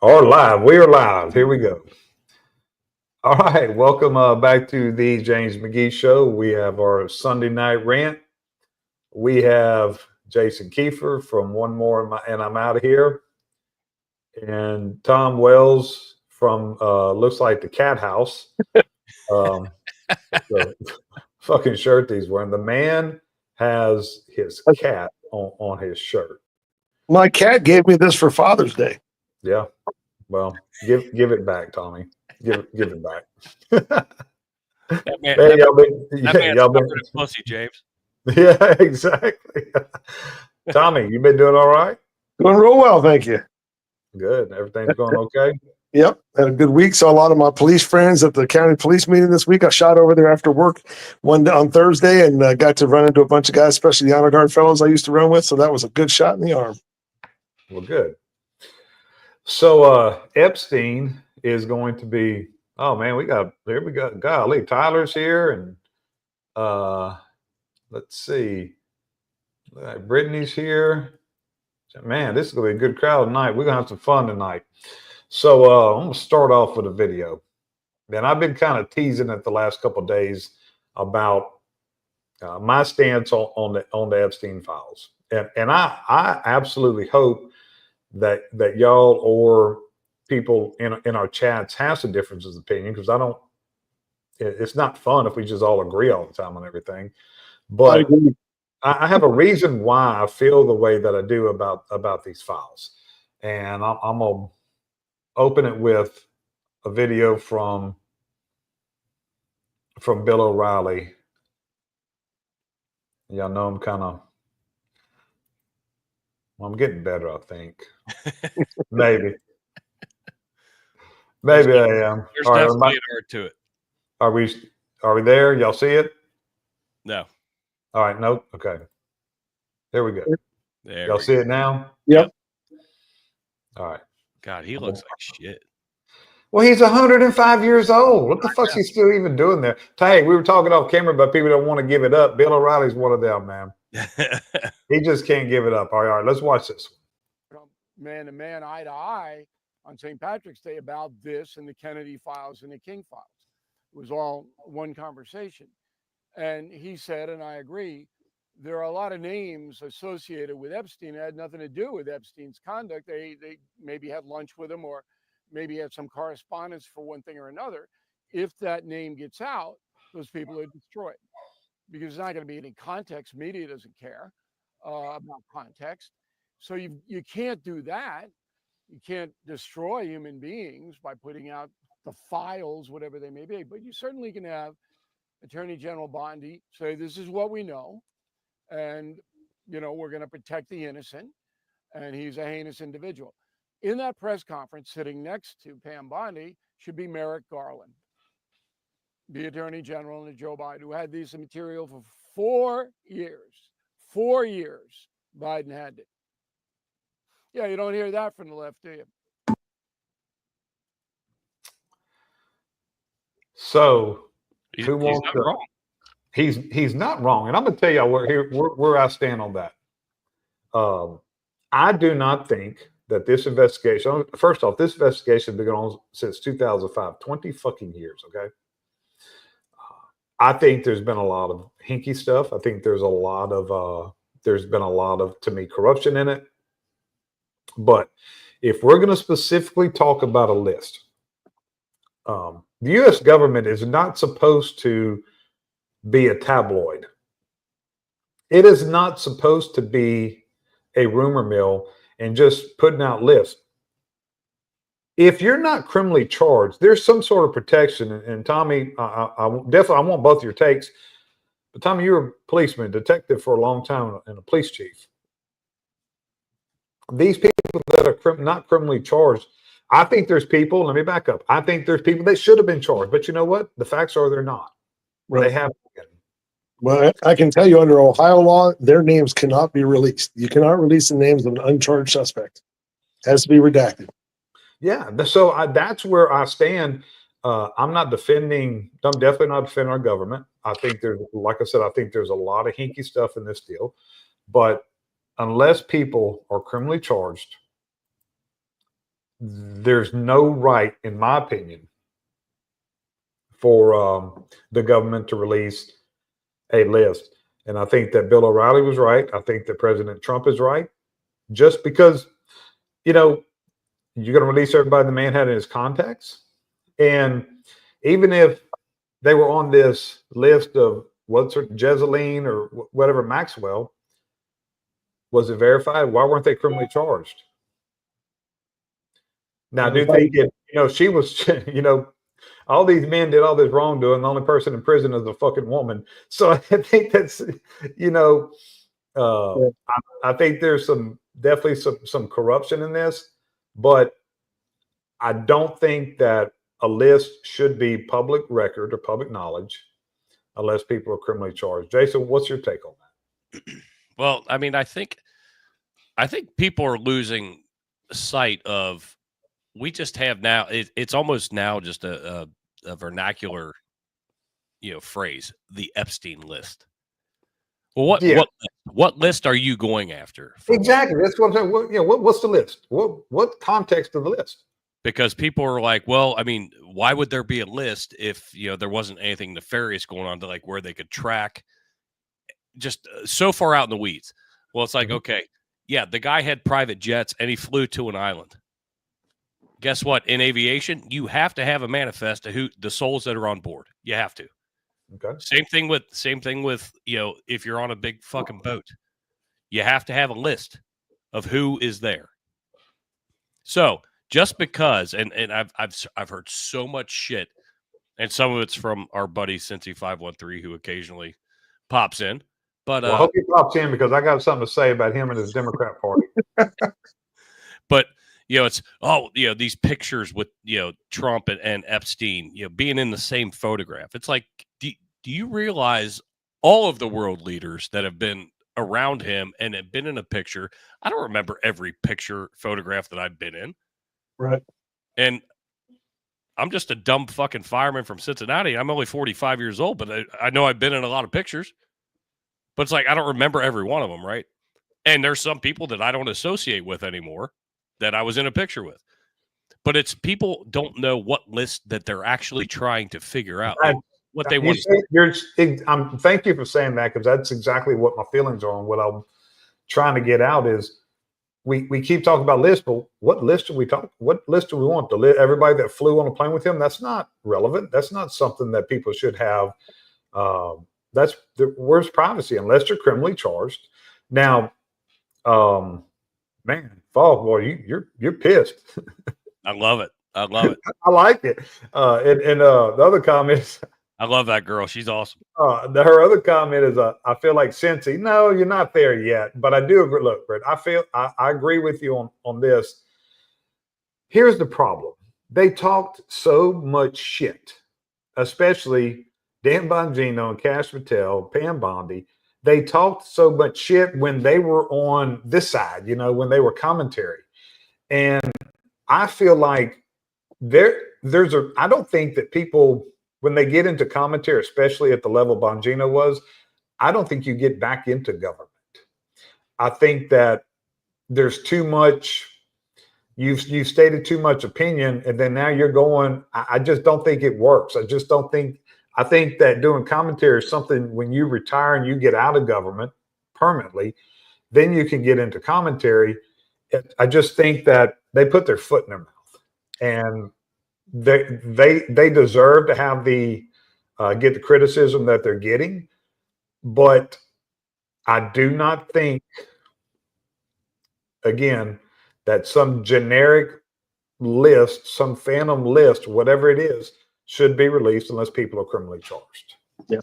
Or live. We are live. Here we go. All right. Welcome back to the James McGee Show. We have our Sunday night rant. We have Jason Kiefer from One More and I'm Out of Here. And Tom Wells from looks like the Cat House. The fucking shirt he's wearing. The man has his cat on his shirt. My cat gave me this for Father's Day. Yeah. Well, give it back, Tommy. Give it back. That man's pussy, James. Yeah, exactly. Tommy, you been doing all right? Doing real well, thank you. Good. Everything's going okay? Yep. Had a good week. Saw a lot of my police friends at the county police meeting this week. I shot over there after work on Thursday and got to run into a bunch of guys, especially the honor guard fellows I used to run with. So that was a good shot in the arm. Well, good. So Epstein is going to be, oh man, there we go. Golly, Tyler's here and let's see. Brittany's here. Man, this is going to be a good crowd tonight. We're going to have some fun tonight. So I'm going to start off with a video. And I've been kind of teasing it the last couple of days about my stance on the Epstein files. And I absolutely hope that y'all or people in our chats have some differences of opinion, because it's not fun if we just all agree all the time on everything. But I have a reason why I feel the way that I do about these files. And I'm going to open it with a video from Bill O'Reilly. Y'all know I'm getting better, I think. Maybe I am. There's definitely an art to it. Are we there? Y'all see it? No. All right. Nope. Okay. There we go. Y'all see it now? Yep. All right. God, he looks like shit. Well, he's 105 years old. What the fuck's he still even doing there? Hey, we were talking off camera about people that want to give it up. Bill O'Reilly's one of them, man. He just can't give it up. All right, let's watch this one. Man to man, eye to eye on St. Patrick's Day about this and the Kennedy files and the King files. It was all one conversation. And he said, and I agree, there are a lot of names associated with Epstein that had nothing to do with Epstein's conduct. They maybe had lunch with him or maybe had some correspondence for one thing or another. If that name gets out, those people are destroyed, because there's not going to be any context. Media doesn't care about context. So you can't do that. You can't destroy human beings by putting out the files, whatever they may be. But you certainly can have Attorney General Bondi say, this is what we know. And, we're going to protect the innocent. And he's a heinous individual. In that press conference, sitting next to Pam Bondi, should be Merrick Garland, the Attorney General and Joe Biden, who had this material for 4 years. 4 years, Biden had it. Yeah, you don't hear that from the left, do you? So he's not wrong. He's not wrong, and I'm going to tell you where I stand on that. I do not think that this investigation. First off, this investigation has been going on since 2005, 20 fucking years. Okay. I think there's been a lot of hinky stuff. I think there's been a lot of, to me, corruption in it. But if we're going to specifically talk about a list, the U.S. government is not supposed to be a tabloid. It is not supposed to be a rumor mill and just putting out lists. If you're not criminally charged, there's some sort of protection. And Tommy, I want both your takes. But Tommy, you were a policeman, a detective for a long time, and a police chief. These people that are not criminally charged, I think there's people, let me back up. I think there's people that should have been charged. But you know what? The facts are they're not. Right. They haven't been. Well, I can tell you under Ohio law, their names cannot be released. You cannot release the names of an uncharged suspect. It has to be redacted. Yeah. So that's where I stand. I'm definitely not defending our government. I think like I said, I think there's a lot of hinky stuff in this deal. But unless people are criminally charged, there's no right, in my opinion, for the government to release a list. And I think that Bill O'Reilly was right. I think that President Trump is right. Just because, you're going to release everybody the man had in his contacts. And even if they were on this list of what's her, Jezeline or whatever, Maxwell, was it verified? Why weren't they criminally charged? Now, I do think she was, all these men did all this wrongdoing. The only person in prison is a fucking woman. So I think that's, I think there's definitely some corruption in this, but I don't think that a list should be public record or public knowledge unless people are criminally charged. Jason, what's your take on that? Well, I mean, I think people are losing sight of, we just have now, it's almost now just a vernacular, phrase, the Epstein list. Well, what list are you going after? Exactly. That's what I'm saying. What's the list? What context of the list? Because people are like, well, I mean, why would there be a list if, there wasn't anything nefarious going on to like where they could track just so far out in the weeds? Well, it's like, okay, yeah, the guy had private jets and he flew to an island. Guess what? In aviation, you have to have a manifest to who the souls that are on board. You have to. Okay. Same thing with, if you're on a big fucking boat, you have to have a list of who is there. So just because, and I've heard so much shit, and some of it's from our buddy Cincy 513 who occasionally pops in. But I hope he pops in because I got something to say about him and his Democrat Party. But it's these pictures with Trump and Epstein, being in the same photograph. It's like, do you realize all of the world leaders that have been around him and have been in a picture? I don't remember every photograph that I've been in. Right. And I'm just a dumb fucking fireman from Cincinnati. I'm only 45 years old, but I know I've been in a lot of pictures. But it's like, I don't remember every one of them, right? And there's some people that I don't associate with anymore that I was in a picture with. But it's people don't know what list that they're actually trying to figure out what they want. Thank you for saying that, because that's exactly what my feelings are on. What I'm trying to get out is we keep talking about lists, but what list do we talk? What list do we want? Everybody that flew on a plane with him? That's not relevant. That's not something that people should have. Where's privacy unless you're criminally charged. Now, man, Fall Boy, you're pissed. I love it. I love it. I like it. And the other comment, I love that girl. She's awesome. Her other comment is, I feel like Cincy. No, you're not there yet. But I do agree. Look, Brett, I agree with you on this. Here's the problem. They talked so much shit, especially Dan Bongino and Cash Patel, Pam Bondi. They talked so much shit when they were on this side, when they were commentary. And I feel like I don't think that people, when they get into commentary, especially at the level Bongino was, I don't think you get back into government. I think that there's too much, you've stated too much opinion, and then now you're going, I just don't think it works. I think that doing commentary is something when you retire and you get out of government permanently, then you can get into commentary. I just think that they put their foot in their mouth, and they deserve to have get the criticism that they're getting. But I do not think, again, that some generic list, some phantom list, whatever it is, should be released unless people are criminally charged. Yeah.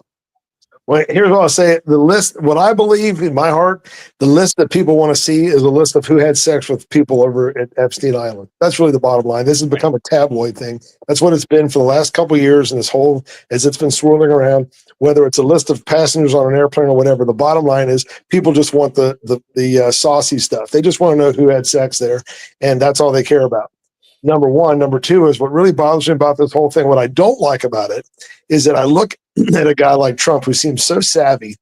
Well, here's what I'll say. The list, what I believe in my heart, the list that people want to see is a list of who had sex with people over at Epstein Island. That's really the bottom line. This has become a tabloid thing. That's what it's been for the last couple of years, and as it's been swirling around, whether it's a list of passengers on an airplane or whatever, the bottom line is people just want the saucy stuff. They just want to know who had sex there, and that's all they care about. Number one. Number two is what really bothers me about this whole thing. What I don't like about it is that I look at a guy like Trump, who seems so savvy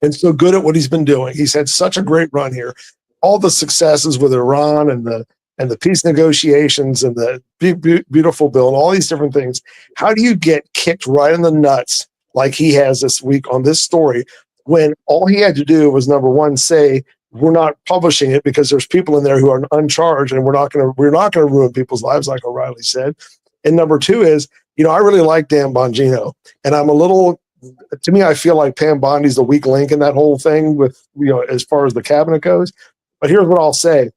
and so good at what he's been doing. He's had such a great run here. All the successes with Iran and and the peace negotiations and the beautiful bill and all these different things, how do you get kicked right in the nuts like he has this week on this story when all he had to do was, number one, say, we're not publishing it because there's people in there who are uncharged and we're not going to ruin people's lives, like O'Reilly said. And number two is, I really like Dan Bongino, and to me, I feel like Pam Bondi's the weak link in that whole thing with, as far as the cabinet goes. But here's what I'll say.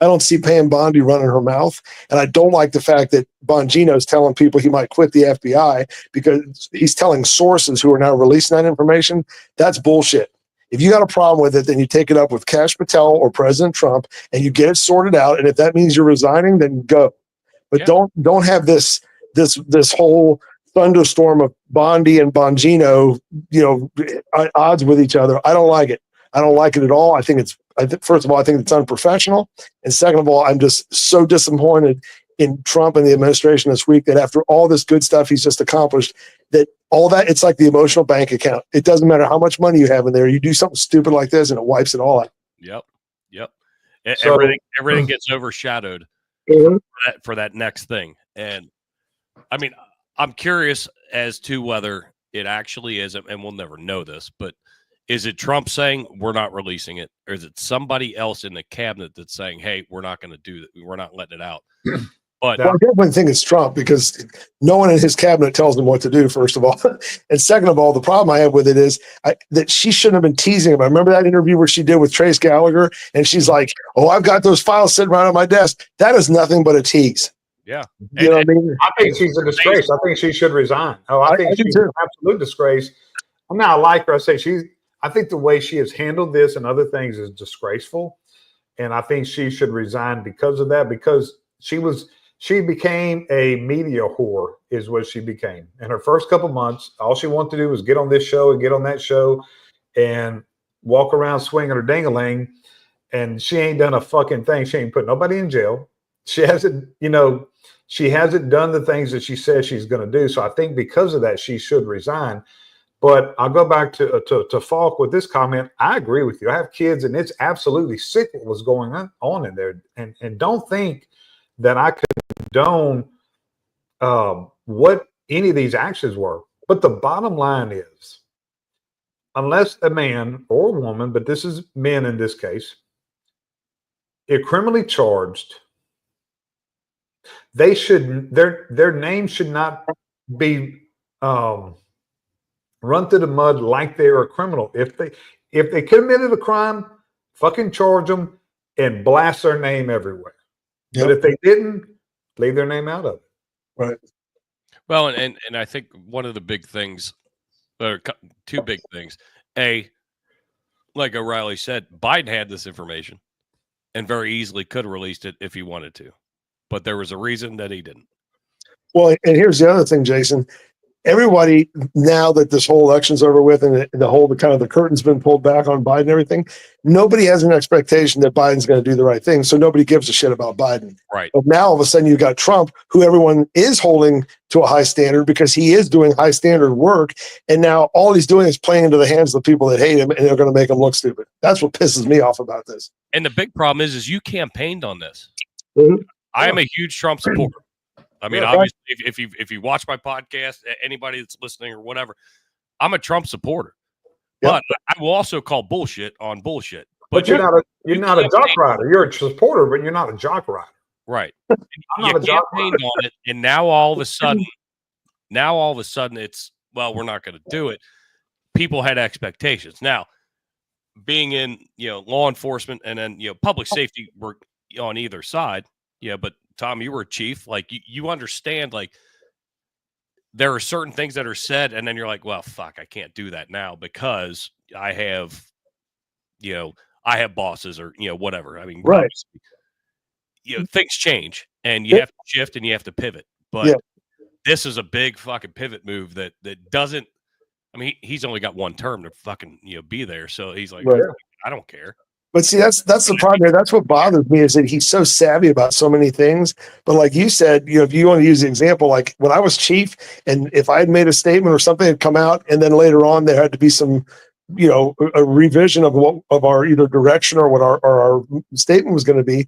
I don't see Pam Bondi running her mouth. And I don't like the fact that Bongino's telling people he might quit the FBI because he's telling sources who are now releasing that information. That's bullshit. If you got a problem with it, then you take it up with Kash Patel or President Trump and you get it sorted out. And if that means you're resigning, then go. But don't have this whole thunderstorm of Bondi and Bongino, odds with each other. I don't like it. I don't like it at all. First of all, I think it's unprofessional. And second of all, I'm just so disappointed in Trump and the administration this week that after all this good stuff he's just accomplished, that all that, it's like the emotional bank account. It doesn't matter how much money you have in there. You do something stupid like this and it wipes it all out. Yep. So, everything gets overshadowed for that next thing. And I mean, I'm curious as to whether it actually is, and we'll never know this, but is it Trump saying we're not releasing it, or is it somebody else in the cabinet that's saying, hey, we're not going to do that, we're not letting it out? But I definitely think it's Trump because no one in his cabinet tells him what to do, first of all. And second of all, the problem I have with it is that she shouldn't have been teasing him. I remember that interview where she did with Trace Gallagher, and she's like, oh, I've got those files sitting right on my desk. That is nothing but a tease. Yeah. You know what I mean? I think she's a disgrace. I think she should resign. I think she's an absolute disgrace. I mean, I like her. I think the way she has handled this and other things is disgraceful. And I think she should resign because of that, because she became a media whore is what she became. In her first couple months, all she wanted to do was get on this show and get on that show and walk around swinging her ding-a-ling. And she ain't done a fucking thing. She ain't put nobody in jail. She hasn't done the things that she says she's going to do. So I think because of that, she should resign. But I'll go back to Falk with this comment. I agree with you. I have kids, and it's absolutely sick what was going on in there. And don't think that I condone what any of these actions were. But the bottom line is, unless a man or a woman, but this is men in this case, if criminally charged, they should their name should not be run through the mud like they are a criminal. If they committed a crime, fucking charge them and blast their name everywhere. Yep. But if they didn't, leave their name out of it. Right. Well, and I think one of the big things, or two big things, like O'Reilly said, Biden had this information and very easily could have released it if he wanted to, but there was a reason that he didn't. Well, and here's the other thing, Jason. Everybody, now that this whole election's over with and the curtain's been pulled back on Biden and everything, nobody has an expectation that Biden's going to do the right thing. So nobody gives a shit about Biden. Right. But now all of a sudden you got Trump, who everyone is holding to a high standard because he is doing high standard work. And now all he's doing is playing into the hands of the people that hate him, and they're going to make him look stupid. That's what pisses me off about this. And the big problem is you campaigned on this. Mm-hmm. I am a huge Trump supporter. I mean, obviously, if you watch my podcast, anybody that's listening or whatever, I'm a Trump supporter. Yep. But I will also call bullshit on bullshit. But you're not a jock rider. You're a supporter, but you're not a jock rider. Right. You campaigned on it, and now all of a sudden, it's, well, we're not going to do it. People had expectations. Now, being in law enforcement and then public safety, we're on either side. Yeah, but Tom, you were a chief. Like you understand, like there are certain things that are said, and then you're like, well, fuck, I can't do that now because I have bosses or whatever. I mean, right. Things change, and you have to shift and you have to pivot. But this is a big fucking pivot move that doesn't. I mean, he's only got one term to fucking be there, so he's like, I don't care. But see, that's the problem here. That's what bothers me is that he's so savvy about so many things. But like you said, if you want to use the example, like when I was chief, and if I had made a statement or something had come out, and then later on there had to be some, a revision of our either direction or what our statement was going to be,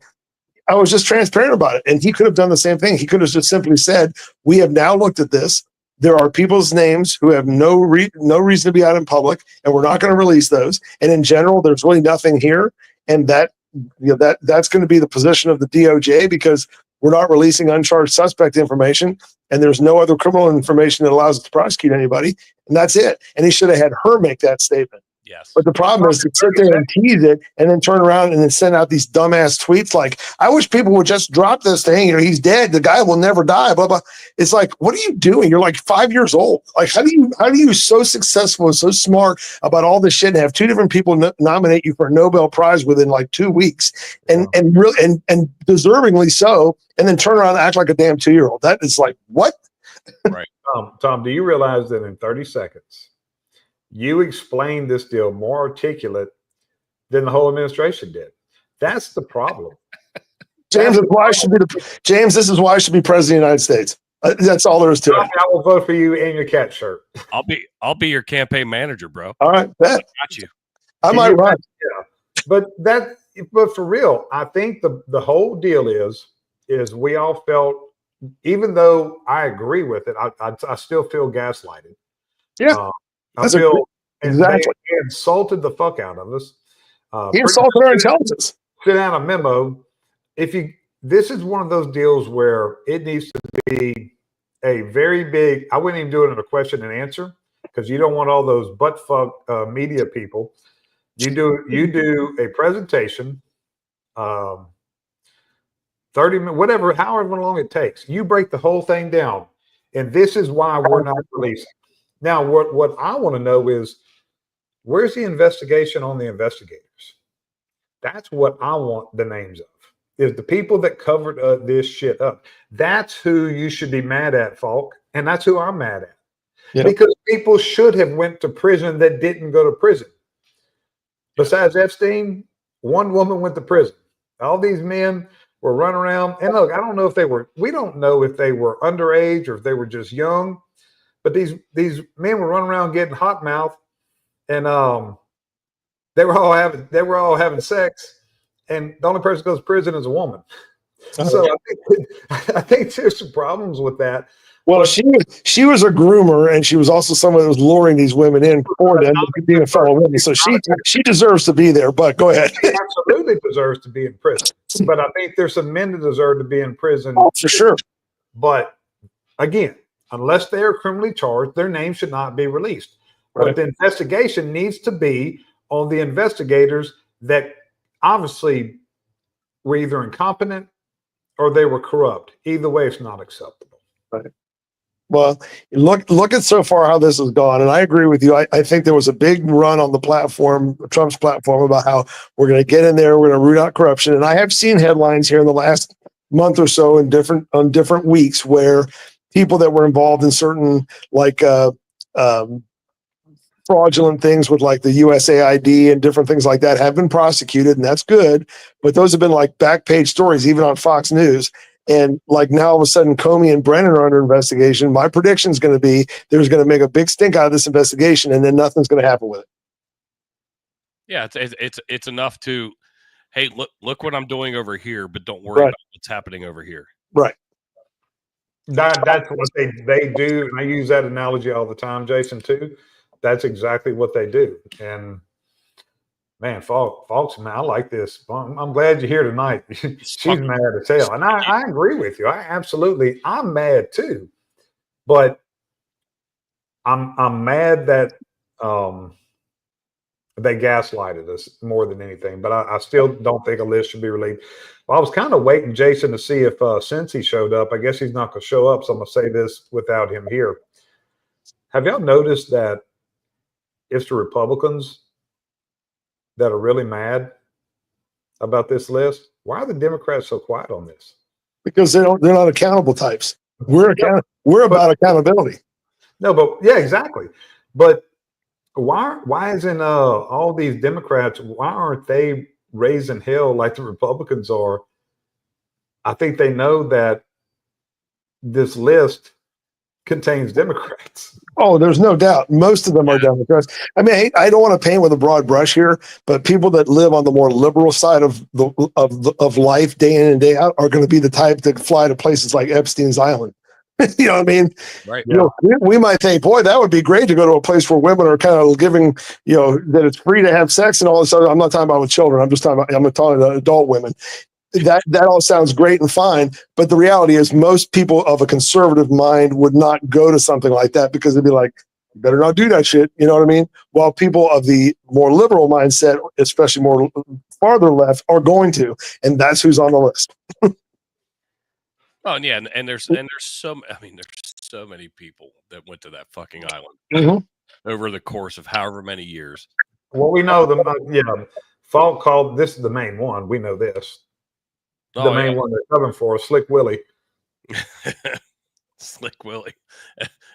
I was just transparent about it. And he could have done the same thing. He could have just simply said, we have now looked at this. There are people's names who have no reason to be out in public, and we're not going to release those. And in general, there's really nothing here. And that's going to be the position of the DOJ, because we're not releasing uncharged suspect information, and there's no other criminal information that allows us to prosecute anybody. And that's it. And he should have had her make that statement. Yes. But the problem is to sit there and tease it and then turn around and then send out these dumbass tweets like, I wish people would just drop this thing. He's dead. The guy will never die, blah, blah. It's like, what are you doing? You're like 5 years old. Like, how do you so successful and so smart about all this shit and have two different people nominate you for a Nobel Prize within like 2 weeks and really and deservingly so, and then turn around and act like a damn 2-year-old? That is like, what? Right. Tom, do you realize that in 30 seconds, you explained this deal more articulate than the whole administration did? That's the problem. James, this is why I should be president of the United States. That's all there is to it. I will vote for you in your cat shirt. I'll be your campaign manager, bro. All right, I got you. I might run. Yeah, but for real, I think the whole deal is we all felt, even though I agree with it, I still feel gaslighted. Yeah. I feel exactly. They insulted the fuck out of us. He insulted our intelligence. Sent out a memo. This is one of those deals where it needs to be a very big. I wouldn't even do it in a question and answer, because you don't want all those butt fuck media people. You do a presentation, 30 minutes, whatever, however long it takes. You break the whole thing down, and this is why we're not releasing. Now, what I want to know is, where's the investigation on the investigators? That's what I want the names of, is the people that covered this shit up. That's who you should be mad at, Falk, and that's who I'm mad at. Yep. Because people should have went to prison that didn't go to prison. Besides Epstein, one woman went to prison. All these men were running around. And look, we don't know if they were underage or if they were just young. But these men were running around getting hot mouth, and they were all having sex, and the only person who goes to prison is a woman. So I think there's some problems with that. Well, she was a groomer, and she was also someone that was luring these women in for them being a fellow woman. So she deserves to be there. But go ahead. She absolutely deserves to be in prison. But I think there's some men that deserve to be in prison. Oh, for sure. But again, unless they are criminally charged, their name should not be released. Right. But the investigation needs to be on the investigators that obviously were either incompetent or they were corrupt. Either way, it's not acceptable. Right. Well, look at so far how this has gone. And I agree with you. I think there was a big run on the platform, Trump's platform, about how we're going to get in there, we're going to root out corruption. And I have seen headlines here in the last month or so on different weeks where people that were involved in certain fraudulent things with like the USAID and different things like that have been prosecuted, and that's good. But those have been like back page stories, even on Fox News. And like now all of a sudden Comey and Brennan are under investigation. My prediction is going to be there's going to make a big stink out of this investigation, and then nothing's going to happen with it. Yeah, it's enough to, hey, look what I'm doing over here, but don't worry about what's happening over here. Right. That's what they do. And I use that analogy all the time, Jason, too. That's exactly what they do. And man, Falks, man, I like this. I'm glad you're here tonight. She's mad as hell. And I agree with you. I'm mad too. But I'm mad that they gaslighted us more than anything. But I still don't think a list should be released. Well, I was kind of waiting, Jason, to see if since he showed up. I guess he's not going to show up, so I'm going to say this without him here. Have y'all noticed that it's the Republicans that are really mad about this list? Why are the Democrats so quiet on this? Because they're not accountable types. We're about accountability. No, but yeah, exactly. But why isn't all these Democrats, why aren't they raising hell like the Republicans are? I think they know that this list contains Democrats. Oh, there's no doubt. Most of them are Democrats. I mean, I don't want to paint with a broad brush here, but people that live on the more liberal side of life, day in and day out, are going to be the type that fly to places like Epstein's Island. You know what I mean? Right. You know, we might think, boy, that would be great to go to a place where women are kind of giving, you know, that it's free to have sex and all this other. I'm not talking about with children. I'm talking about adult women. That all sounds great and fine, but the reality is most people of a conservative mind would not go to something like that because they'd be like, you better not do that shit. You know what I mean? While people of the more liberal mindset, especially more farther left, are going to, and that's who's on the list. Oh yeah, and there's so many people that went to that fucking island over the course of however many years. Well, we know Falk called this is the main one. We know this. The main one they're coming for, Slick Willie. Slick Willie.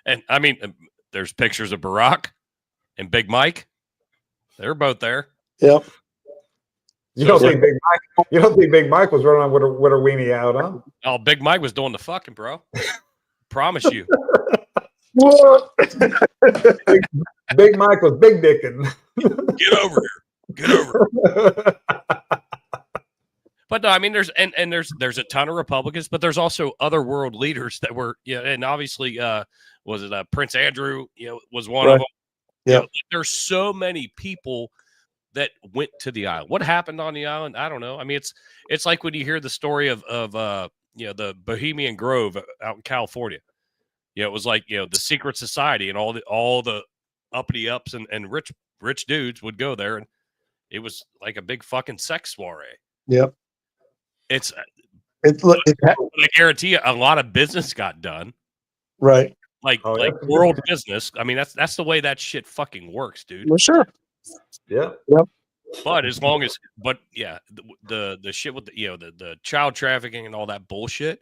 And I mean, there's pictures of Barack and Big Mike. They're both there. Yep. You don't think Big Mike was running with a weenie out, huh? Oh, Big Mike was doing the fucking, bro. Promise you. Big Mike was big dicking. Get over here. Get over here. But no, I mean, there's a ton of Republicans, but there's also other world leaders that were, and obviously, was it Prince Andrew? Was one of them. Yeah, there's so many people that went to the island. What happened on the island? I don't know. I mean, it's like when you hear the story of the Bohemian Grove out in California. It was like the secret society and all the uppity ups and rich dudes would go there, and it was like a big fucking sex soiree. Yep. I guarantee you a lot of business got done. Right. Like world business. I mean, that's the way that shit fucking works, dude. Well, sure. Yeah. Yep. But as long as, the shit with the child trafficking and all that bullshit.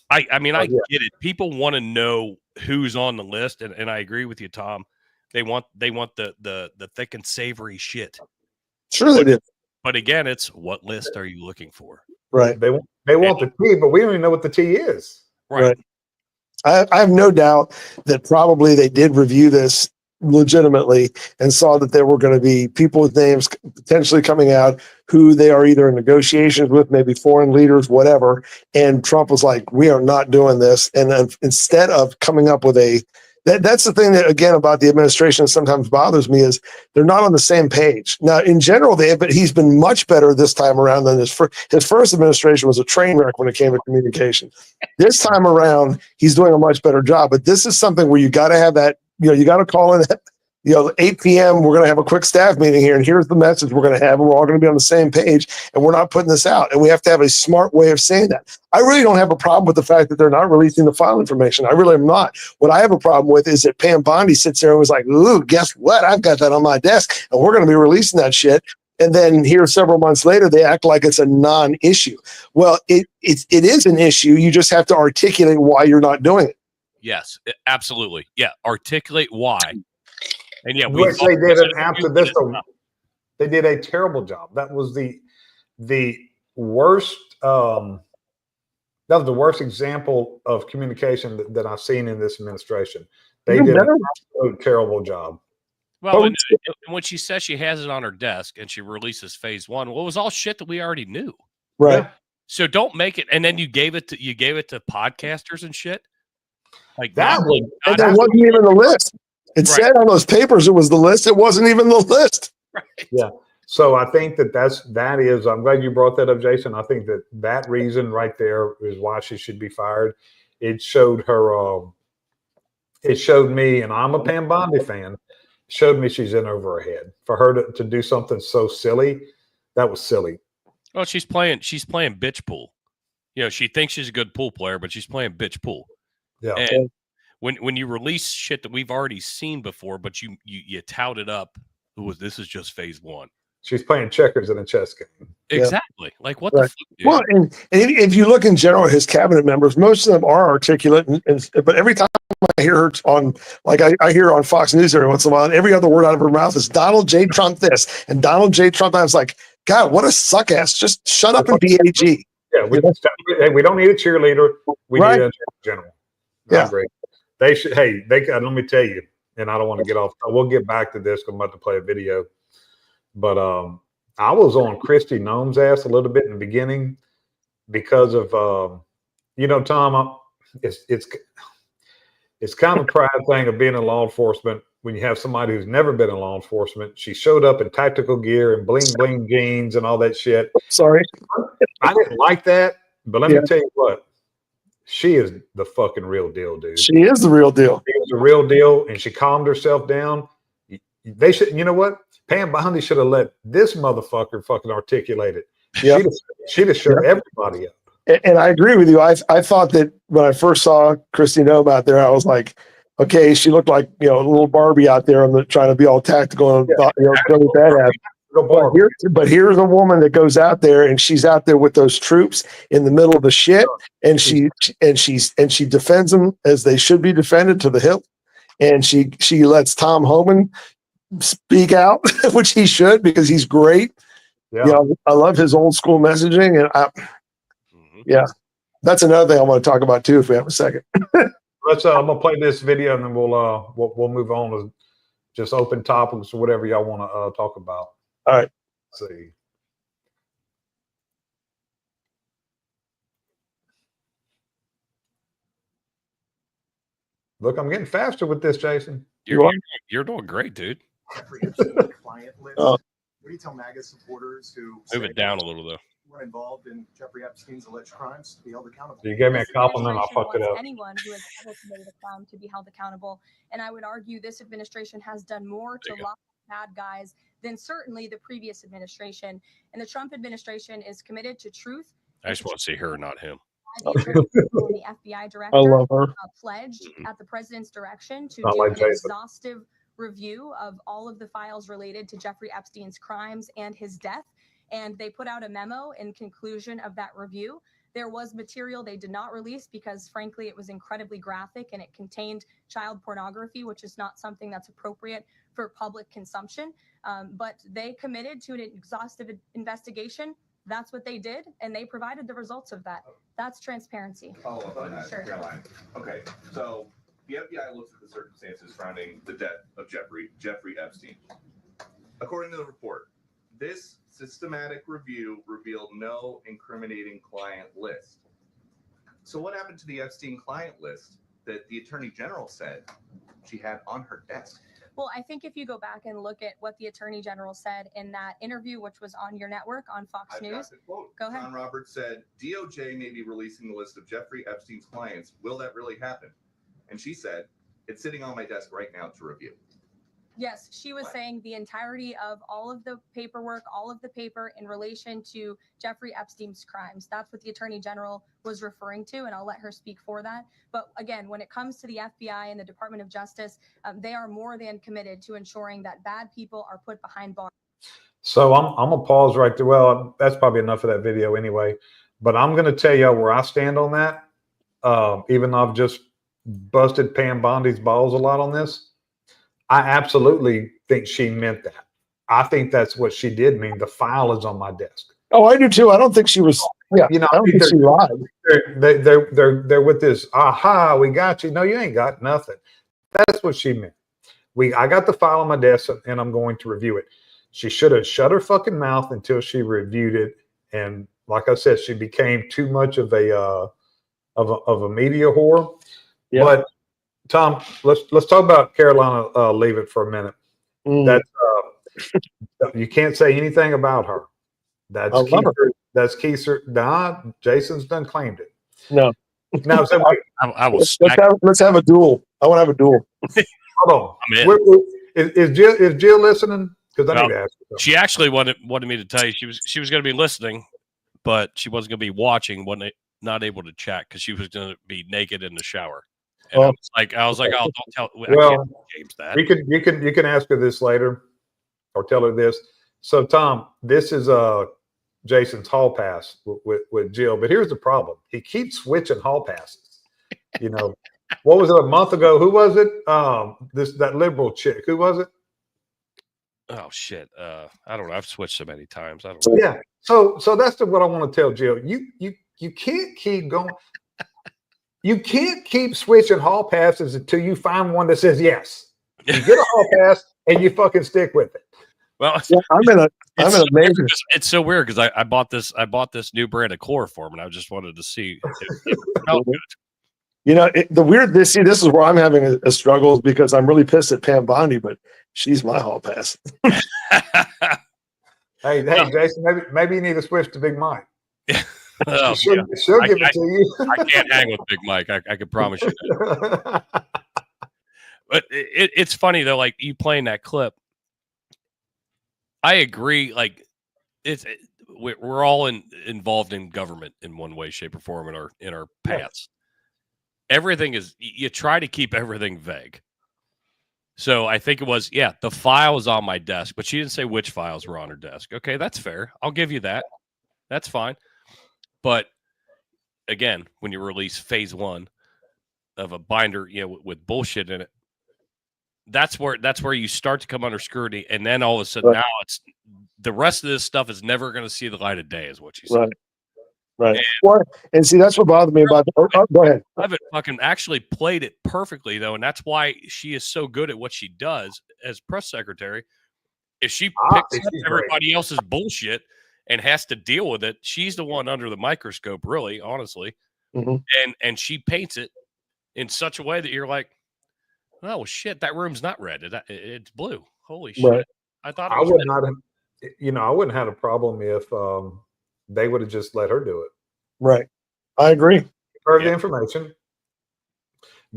I get it. People want to know who's on the list, and I agree with you, Tom. They want the thick and savory shit. Sure they do. But again, it's what list are you looking for? Right. They want the tea, but we don't even know what the tea is. Right. I have no doubt that probably they did review this legitimately and saw that there were going to be people with names potentially coming out who they are either in negotiations with, maybe foreign leaders, whatever. And Trump was like, we are not doing this. And instead of coming up with that's the thing that, again, about the administration that sometimes bothers me is they're not on the same page. Now, in general, but he's been much better this time around than his first administration was a train wreck when it came to communication. This time around, he's doing a much better job. But this is something where you got to have that, you got to call in at 8 p.m. We're going to have a quick staff meeting here, and here's the message we're going to have, and we're all going to be on the same page, and we're not putting this out. And we have to have a smart way of saying that. I really don't have a problem with the fact that they're not releasing the file information. I really am not. What I have a problem with is that Pam Bondi sits there and was like, ooh, guess what? I've got that on my desk, and we're going to be releasing that shit. And then here several months later, they act like it's a non-issue. Well, it is an issue. You just have to articulate why you're not doing it. Yes, absolutely. Yeah, articulate why. And yeah, which they did it after this. They did a terrible job. That was the worst. That was the worst example of communication that I've seen in this administration. They did an absolute terrible job. Well, and when she says she has it on her desk and she releases phase one, well, it was all shit that we already knew. Right. Yeah. So don't make it. And then you gave it to podcasters and shit. Like that wasn't even the list. It said on those papers it was the list. It wasn't even the list. Right. Yeah. So I think that is. I'm glad you brought that up, Jason. I think that reason right there is why she should be fired. It showed her. It showed me, and I'm a Pam Bondi fan. It showed me she's in over her head. For her to do something so silly, that was silly. Well, she's playing bitch pool. She thinks she's a good pool player, but she's playing bitch pool. Yeah. And when you release shit that we've already seen before, but you tout it up, this is just phase one. She's playing checkers in a chess game. Exactly. Yeah. Like what the fuck? Dude? Well, and if you look in general, his cabinet members, most of them are articulate, but every time I hear her I hear her on Fox News every once in a while, and every other word out of her mouth is Donald J. Trump this and Donald J. Trump. I was like, God, what a suck ass! Just shut up and be AG. Yeah, we don't need a cheerleader. We need a general. Yeah. I agree. They should. Hey, let me tell you, and I don't want to get off. We'll get back to this. I'm about to play a video, but I was on Christy Nome's ass a little bit in the beginning because of Tom. It's kind of a pride thing of being in law enforcement when you have somebody who's never been in law enforcement. She showed up in tactical gear and bling bling jeans and all that shit. Sorry. I didn't like that, but let Yeah. me tell you what. She is the fucking real deal, dude. She is the real deal. She was the real deal, and she calmed herself down. They should, you know what? Pam Bondi should have let this motherfucker fucking articulate it. Yep. She'd have shut everybody up. And I agree with you. I thought that when I first saw Christy Nome out there, I was like, okay, she looked like a little Barbie out there trying to be all tactical and really badass. But here's a woman that goes out there and she's out there with those troops in the middle of the shit, and she defends them as they should be defended to the hilt, and she lets Tom Homan speak out, which he should, because he's great. Yeah, I love his old school messaging, and yeah, that's another thing I want to talk about too if we have a second. Let's. I'm gonna play this video and then we'll move on to just open topics or whatever y'all want to talk about. All right. Let's see. Look, I'm getting faster with this, Jason. You're doing great, dude. Client list. What do you tell MAGA supporters who move it down a little though? Were involved in Jeffrey Epstein's alleged crimes to be held accountable? You gave me a compliment. I fucked it up. Anyone who has ever committed a crime to be held accountable, and I would argue this administration has done more to lock bad guys than certainly the previous administration. And the Trump administration is committed to truth. I just want to see her, not him. The FBI director I love her. Pledged at the president's direction to Not do like an Jason. exhaustive review of all of the files related to Jeffrey Epstein's crimes and his death. And they put out a memo in conclusion of that review. There was material they did not release because, frankly, it was incredibly graphic and it contained child pornography, which is not something that's appropriate for public consumption. But they committed to an exhaustive investigation. That's what they did, and they provided the results of that. That's transparency. Follow up on that, Sure. Caroline. Okay, so the FBI looks at the circumstances surrounding the death of Jeffrey Epstein. According to the report, this systematic review revealed no incriminating client list. So what happened to the Epstein client list that the Attorney General said she had on her desk? Well, I think if you go back and look at what the Attorney General said in that interview, which was on your network on Fox I've News. got the quote. Go ahead. John Roberts said, DOJ may be releasing the list of Jeffrey Epstein's clients. Will that really happen? And she said, it's sitting on my desk right now to review. Yes, she was saying the entirety of all of the paperwork, all of the paper in relation to Jeffrey Epstein's crimes. That's what the Attorney General was referring to, and I'll let her speak for that. But again, when it comes to the FBI and the Department of Justice, they are more than committed to ensuring that bad people are put behind bars. So I'm gonna pause right there. Well, that's probably enough of that video anyway. But I'm gonna tell you where I stand on that. Even though I've just busted Pam Bondi's balls a lot on this, I absolutely think she meant that. I think that's what she did mean. The file is on my desk. Oh, I do too. I don't think she was. Yeah, You know, I don't think she lied. they're with this. Aha, we got you. No, you ain't got nothing. That's what she meant. I got the file on my desk and I'm going to review it. She should have shut her fucking mouth until she reviewed it. And like I said, she became too much of a media whore. Yeah. But Tom, let's talk about Carolina. Leave it for a minute. That's you can't say anything about her. That's Kiefer. That's Kiefer. Nah, Jason's done claimed it. No. Now, so wait, I was. Let's have a duel. I want to have a duel. hold on. Is Jill listening? Because I need to ask her. She actually wanted me to tell you she was going to be listening, but she wasn't going to be watching. Not able to chat because she was going to be naked in the shower. And I was like, oh, don't tell. I can't tell James that. You can ask her this later, or tell her this. So Tom, this is Jason's hall pass with Jill, but here's the problem: he keeps switching hall passes. You know, what was it a month ago? Who was it? That liberal chick. Who was it? Oh shit! I don't know. I've switched so many times. I don't know. Yeah. So that's what I want to tell Jill. You can't keep going. You can't keep switching hall passes until you find one that says yes. You get a hall pass and you fucking stick with it. Well, Yeah, I'm in a major. it's so weird because I bought this new brand of chloroform and I just wanted to see if it felt good. You know, this is where I'm having a struggle is because I'm really pissed at Pam Bondi, but she's my hall pass. Hey, Jason, maybe you need to switch to Big Mike. Oh, she'll give it to you. I can't hang with Big Mike. I can promise you that. But it's funny though, like you playing that clip. I agree. Like we're all involved in government in one way, shape, or form in our paths. Everything is, you try to keep everything vague. So I think it was, the file was on my desk, but she didn't say which files were on her desk. Okay, that's fair. I'll give you that. That's fine. But again, when you release phase 1 of a binder, with bullshit in it, that's where you start to come under scrutiny, and then all of a sudden now it's the rest of this stuff is never going to see the light of day, is what you said. Right. And see, that's what bothered me about. Go ahead. Levitt fucking actually played it perfectly though, and that's why she is so good at what she does as press secretary. If she picks up everybody else's bullshit and has to deal with it, she's the one under the microscope, really, honestly. Mm-hmm. And she paints it in such a way that you're like, oh shit, that room's not red. It's blue. Holy shit. Right. I thought I would not have, I wouldn't have a problem if they would have just let her do it. Right. I agree. Give her the information.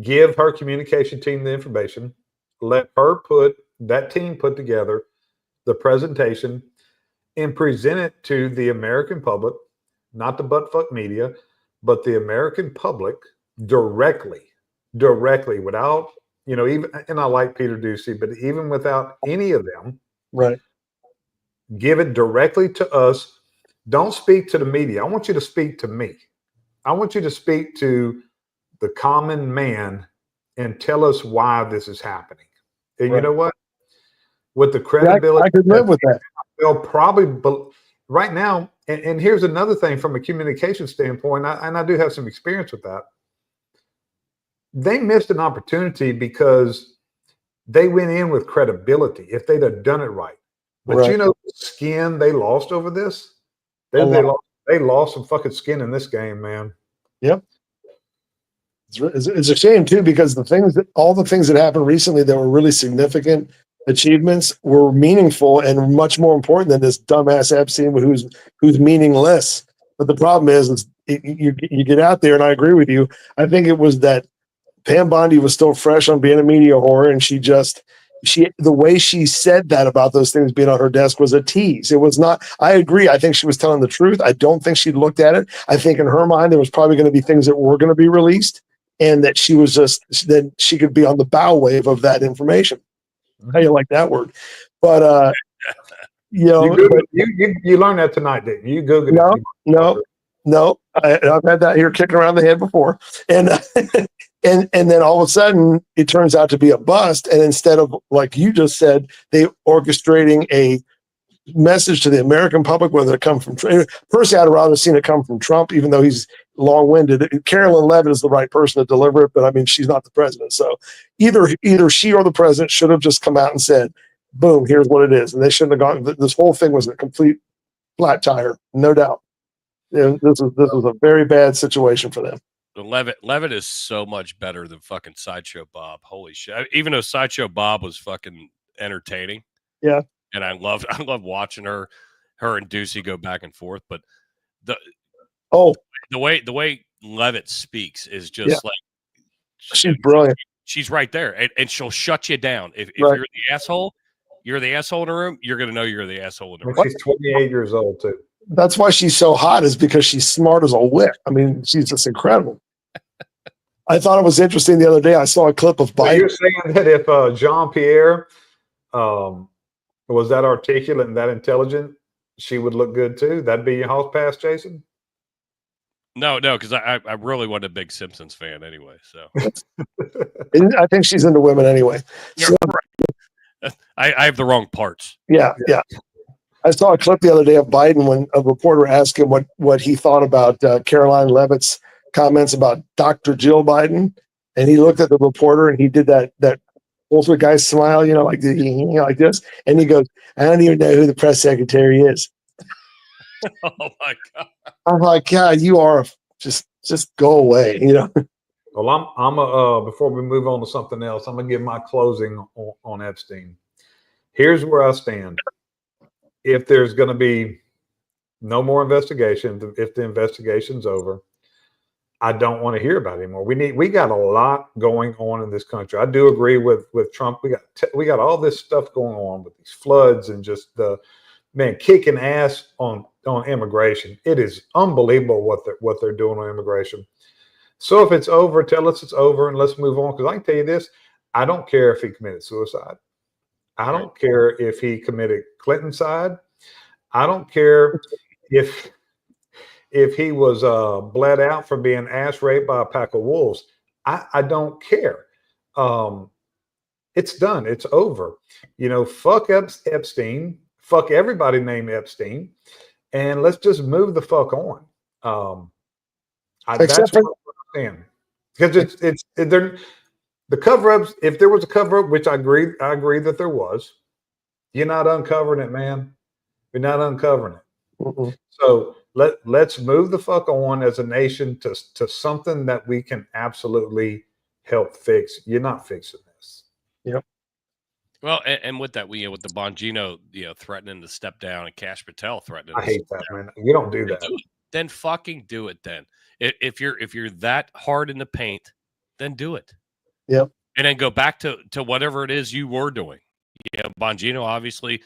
Give her communication team the information. Let her put together the presentation and present it to the American public, not the buttfuck media, but the American public directly, without, even, and I like Peter Ducey, but even without any of them, right? Give it directly to us. Don't speak to the media. I want you to speak to me. I want you to speak to the common man and tell us why this is happening. And you know what? With the credibility, I could live with that. They'll probably, right now, and here's another thing from a communication standpoint, and I do have some experience with that. They missed an opportunity because they went in with credibility if they'd have done it right. But the skin they lost over this, they lost some fucking skin in this game, man. Yep. It's a shame too, because all the things that happened recently that were really significant achievements were meaningful and much more important than this dumbass Epstein who's meaningless. But the problem is you get out there, and I agree with you. I think it was that Pam Bondi was still fresh on being a media whore, and the way she said that about those things being on her desk was a tease. It was not. I agree. I think she was telling the truth. I don't think she'd looked at it. I think in her mind there was probably going to be things that were going to be released, and that she was that she could be on the bow wave of that information. How you like that word? But you learned that tonight, didn't you? Googled it. No. I've had that here kicking around the head before, and then all of a sudden it turns out to be a bust. And instead of, like you just said, they orchestrating a message to the American public, whether it come from personally, I'd rather seen it come from Trump, even though he's long-winded. Carolyn Levitt is the right person to deliver it, but I mean, she's not the president. So either she or the president should have just come out and said, boom, here's what it is. And they shouldn't have gone. This whole thing was a complete flat tire, no doubt. And this was a very bad situation for them. Levitt is so much better than fucking Sideshow Bob. Holy shit. Even though Sideshow Bob was fucking entertaining. Yeah. And I love watching her and Ducey go back and forth. But the way Levitt speaks is just like she's brilliant. She's right there, and she'll shut you down. If you're the asshole in the room, you're gonna know you're the asshole in the room. She's 28 years old too. That's why she's so hot, is because she's smart as a whip. I mean, she's just incredible. I thought it was interesting the other day. I saw a clip of Biden. So you're saying that if Jean-Pierre was that articulate and that intelligent, she would look good too? That'd be your house pass, Jason? No, because I really wasn't a big Simpsons fan anyway. So I think she's into women anyway. So, I have the wrong parts. Yeah. I saw a clip the other day of Biden when a reporter asked him what he thought about Caroline Levitt's comments about Dr. Jill Biden, and he looked at the reporter and he did that ultimate guy smile, like like this, and he goes, "I don't even know who the press secretary is." Oh my God. I'm like, God, you are just go away, Well, I'm before we move on to something else, I'm gonna give my closing on Epstein. Here's where I stand. If there's going to be no more investigation, if the investigation's over, I don't want to hear about it anymore. We got a lot going on in this country. I do agree with Trump. We got all this stuff going on with these floods and just the man kicking ass on immigration. It is unbelievable what they're doing on immigration. So if it's over, tell us it's over and let's move on. Because I can tell you this, I don't care if he committed suicide. I don't care if he committed Clinton-cide. I don't care if he was bled out for being ass raped by a pack of wolves. I don't care. It's done. It's over. Fuck Epstein. Fuck everybody named Epstein, and let's just move the fuck on. That's what I understand, because they're the cover-ups. If there was a cover-up, which I agree that there was, you're not uncovering it, man. You're not uncovering it. Mm-mm. So let's move the fuck on as a nation to something that we can absolutely help fix. You're not fixing this. Yep. Well, and with that, with the Bongino, threatening to step down and Kash Patel threatening. I hate that, man. You don't do that. Then fucking do it. Then if you're that hard in the paint, then do it. Yep. And then go back to whatever it is you were doing. Bongino obviously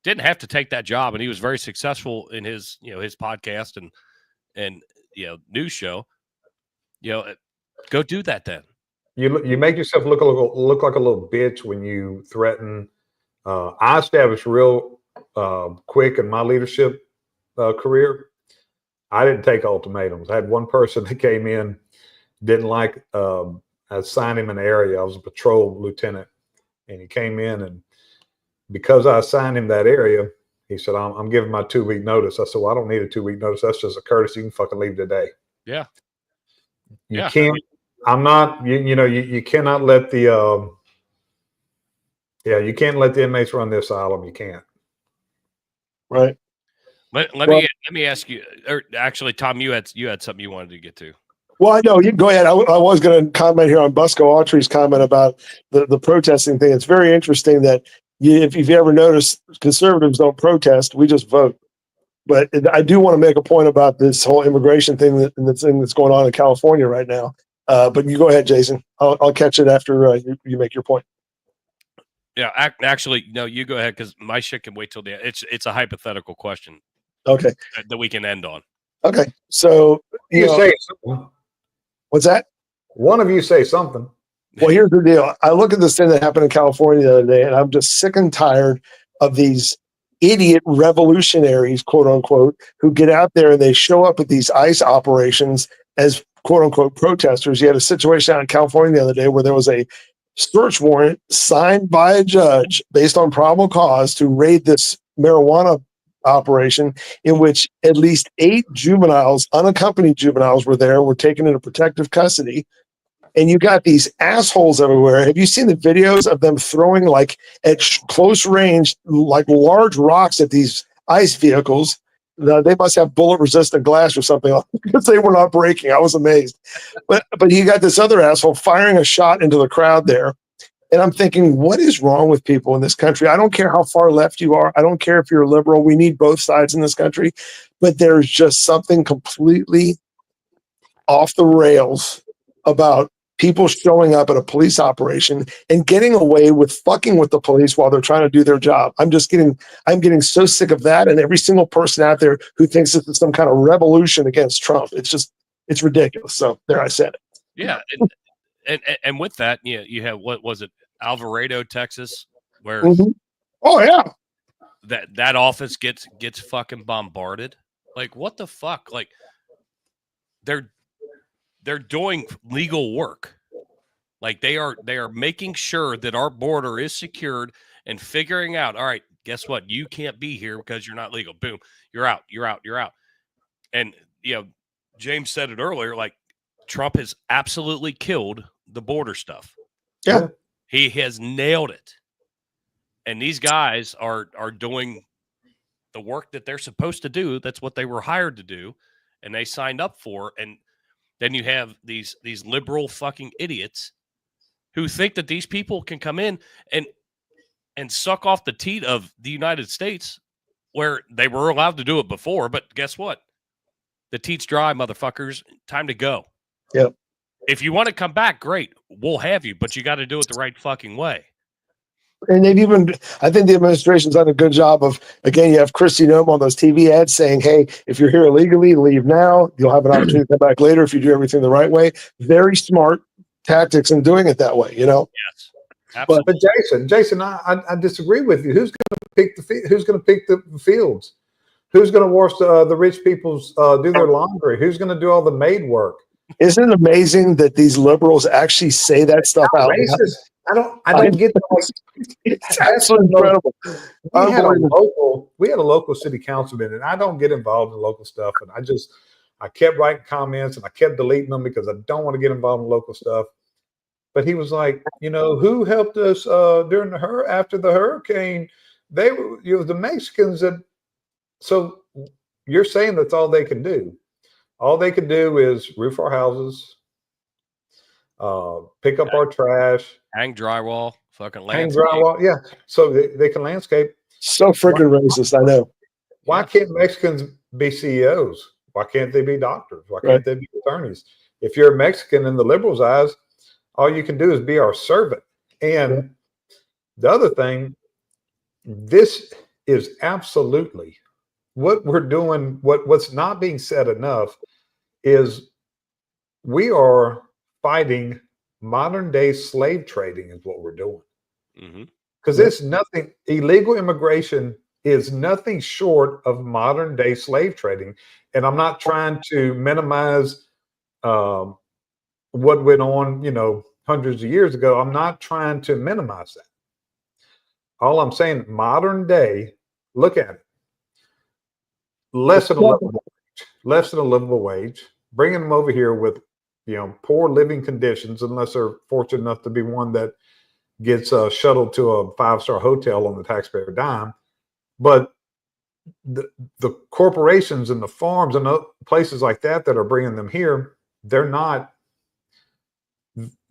didn't have to take that job, and he was very successful in his his podcast and news show. Go do that then. You make yourself look like a little bitch when you threaten. I established real quick in my leadership career. I didn't take ultimatums. I had one person that came in, didn't like. I assigned him an area. I was a patrol lieutenant, and he came in, and because I assigned him that area, he said, "I'm giving my 2-week notice." I said, "Well, I don't need a 2-week notice. That's just a courtesy. You can fucking leave today." Yeah. You can't. I'm not. You cannot let the. You can't let the inmates run the asylum. You can't. Right. Let me ask you. Or actually, Tom, you had something you wanted to get to. Well, I know you go ahead. I was going to comment here on Busco Autry's comment about the protesting thing. It's very interesting that if you ever notice, conservatives don't protest; we just vote. But I do want to make a point about this whole immigration thing that's going on in California right now. But you go ahead, Jason. I'll catch it after you make your point. Yeah, actually, no, you go ahead because my shit can wait till the end. It's a hypothetical question. Okay. That we can end on. Okay. So say something. What's that? One of you say something. Well, here's the deal. I look at this thing that happened in California the other day, and I'm just sick and tired of these idiot revolutionaries, quote unquote, who get out there and they show up at these ICE operations as quote unquote protesters. You had a situation out in California the other day where there was a search warrant signed by a judge based on probable cause to raid this marijuana operation, in which at least 8 juveniles, unaccompanied juveniles, were taken into protective custody. And you got these assholes everywhere. Have you seen the videos of them throwing at close range, large rocks at these ICE vehicles? They must have bullet resistant glass or something because they were not breaking. I was amazed. But you got this other asshole firing a shot into the crowd there. And I'm thinking, what is wrong with people in this country? I don't care how far left you are. I don't care if you're a liberal. We need both sides in this country. But there's just something completely off the rails about people showing up at a police operation and getting away with fucking with the police while they're trying to do their job. I'm getting so sick of that. And every single person out there who thinks this is some kind of revolution against Trump, it's ridiculous. So there, I said it. Yeah. And with that, you have, what was it, Alvarado, Texas, where oh yeah, that office gets fucking bombarded. Like, what the fuck? Like, they're doing legal work. Like, they are making sure that our border is secured and figuring out, all right, guess what? You can't be here because you're not legal. Boom, you're out. And James said it earlier, like, Trump has absolutely killed the border stuff. Yeah. He has nailed it. And these guys are doing the work that they're supposed to do. That's what they were hired to do, and they signed up for. And then you have these liberal fucking idiots who think that these people can come in and suck off the teat of the United States, where they were allowed to do it before. But guess what? The teat's dry, motherfuckers. Time to go. Yep. If you want to come back, great. We'll have you, but you got to do it the right fucking way. And they've even, I think the administration's done a good job of, again, you have Christy Nome on those TV ads saying, hey, if you're here illegally, leave now. You'll have an opportunity to come back later if you do everything the right way. Very smart tactics in doing it that way, you know? Yes. Absolutely. But Jason, I disagree with you. Who's going to pick the fields? Who's going to wash the rich people's do their laundry? Who's going to do all the maid work? Isn't it amazing that these liberals actually say that stuff out loud? Racist. I don't get that. It's absolutely incredible. We had a local city councilman, and I don't get involved in local stuff. And I kept writing comments and I kept deleting them because I don't want to get involved in local stuff. But he was like, who helped us after the hurricane? They were, the Mexicans that. So you're saying that's all they can do. All they can do is roof our houses, pick up our trash, hang drywall, fucking hang landscape. drywall. Yeah, so they can landscape. So freaking racist, I know. Why can't Mexicans be CEOs? Why can't they be doctors? Why can't they be attorneys? If you're a Mexican in the liberals' eyes, all you can do is be our servant. And the other thing, this is absolutely what we're doing. What's not being said enough is we are fighting modern day slave trading is what we're doing. Because it's nothing, illegal immigration is nothing short of modern day slave trading. And I'm not trying to minimize what went on, hundreds of years ago. I'm not trying to minimize that. All I'm saying, modern day, look at it. Less than a livable wage, bringing them over here with, poor living conditions, unless they're fortunate enough to be one that gets shuttled to a 5-star hotel on the taxpayer dime. But the corporations and the farms and places like that are bringing them here, they're not.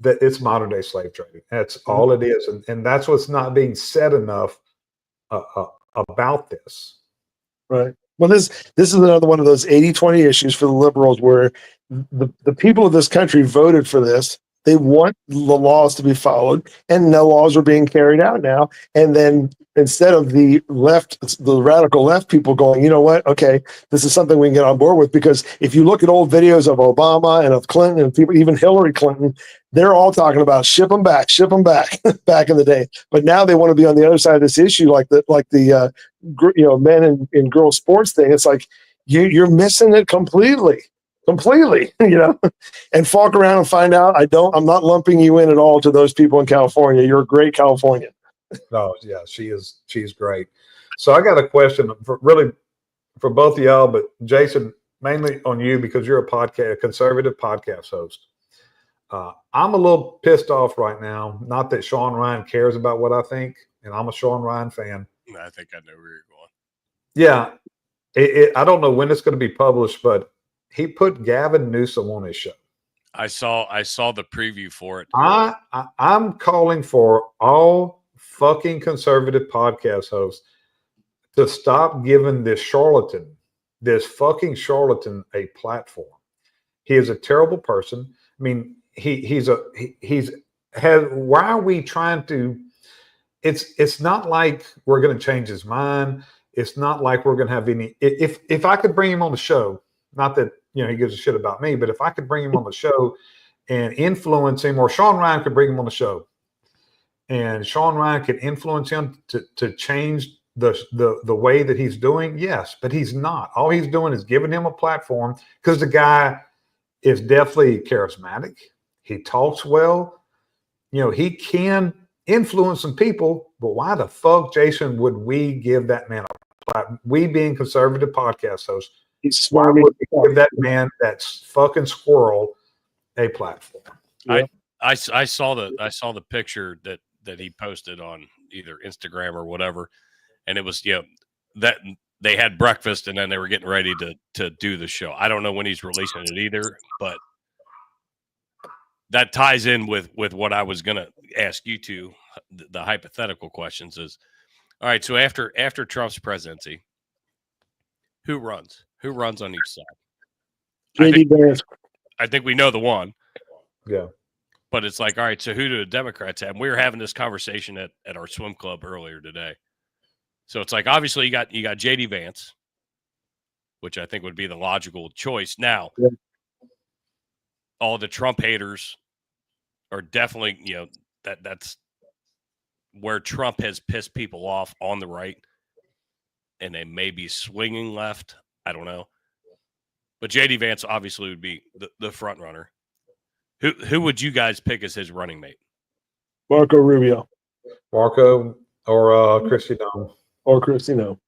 That it's modern day slave trading. That's all it is, and that's what's not being said enough about this. Right. Well, this is another one of those 80-20 issues for the liberals where the people of this country voted for this. They want the laws to be followed, and no laws are being carried out now. And then instead of the radical left people going, you know what? Okay, this is something we can get on board with. Because if you look at old videos of Obama and of Clinton and people, even Hillary Clinton, they're all talking about ship them back back in the day. But now they want to be on the other side of this issue, like the men and girls sports thing. It's like you're missing it completely, and fuck around and find out. I'm not lumping you in at all to those people in California. You're a great Californian. Oh yeah, she's great. So I got a question for both of y'all, but Jason, mainly on you because you're a conservative podcast host. I'm a little pissed off right now. Not that Sean Ryan cares about what I think, and I'm a Sean Ryan fan. I think I know where you're going. Yeah, I don't know when it's going to be published, but he put Gavin Newsom on his show. I saw the preview for it. I'm calling for all fucking conservative podcast hosts to stop giving this fucking charlatan a platform. He is a terrible person. I mean, why are we trying to? It's not like we're going to change his mind. It's not like we're going to have any. If I could bring him on the show, not that he gives a shit about me, but if I could bring him on the show and influence him, or Sean Ryan could bring him on the show, and Sean Ryan could influence him to change the way that he's doing, yes, but he's not. All he's doing is giving him a platform because the guy is definitely charismatic. He talks well. He can influence some people, but why the fuck, Jason, would we give that man a platform? We being conservative podcast hosts, why would we give that man, that fucking squirrel, a platform. I saw the picture that he posted on either Instagram or whatever, and it was that they had breakfast and then they were getting ready to do the show. I don't know when he's releasing it either, but that ties in with what I was gonna ask you two. The hypothetical questions is, all right. So after Trump's presidency, who runs on each side? JD Vance. I think we know the one. Yeah. But it's like, all right, so who do the Democrats have? And we were having this conversation at our swim club earlier today. So it's like, obviously you got JD Vance, which I think would be the logical choice. Now, all the Trump haters are definitely, that's where Trump has pissed people off on the right, and they may be swinging left. I don't know. But JD Vance obviously would be the front runner. Who would you guys pick as his running mate? Marco Rubio. Marco or Christy Dome. Or Christy, no.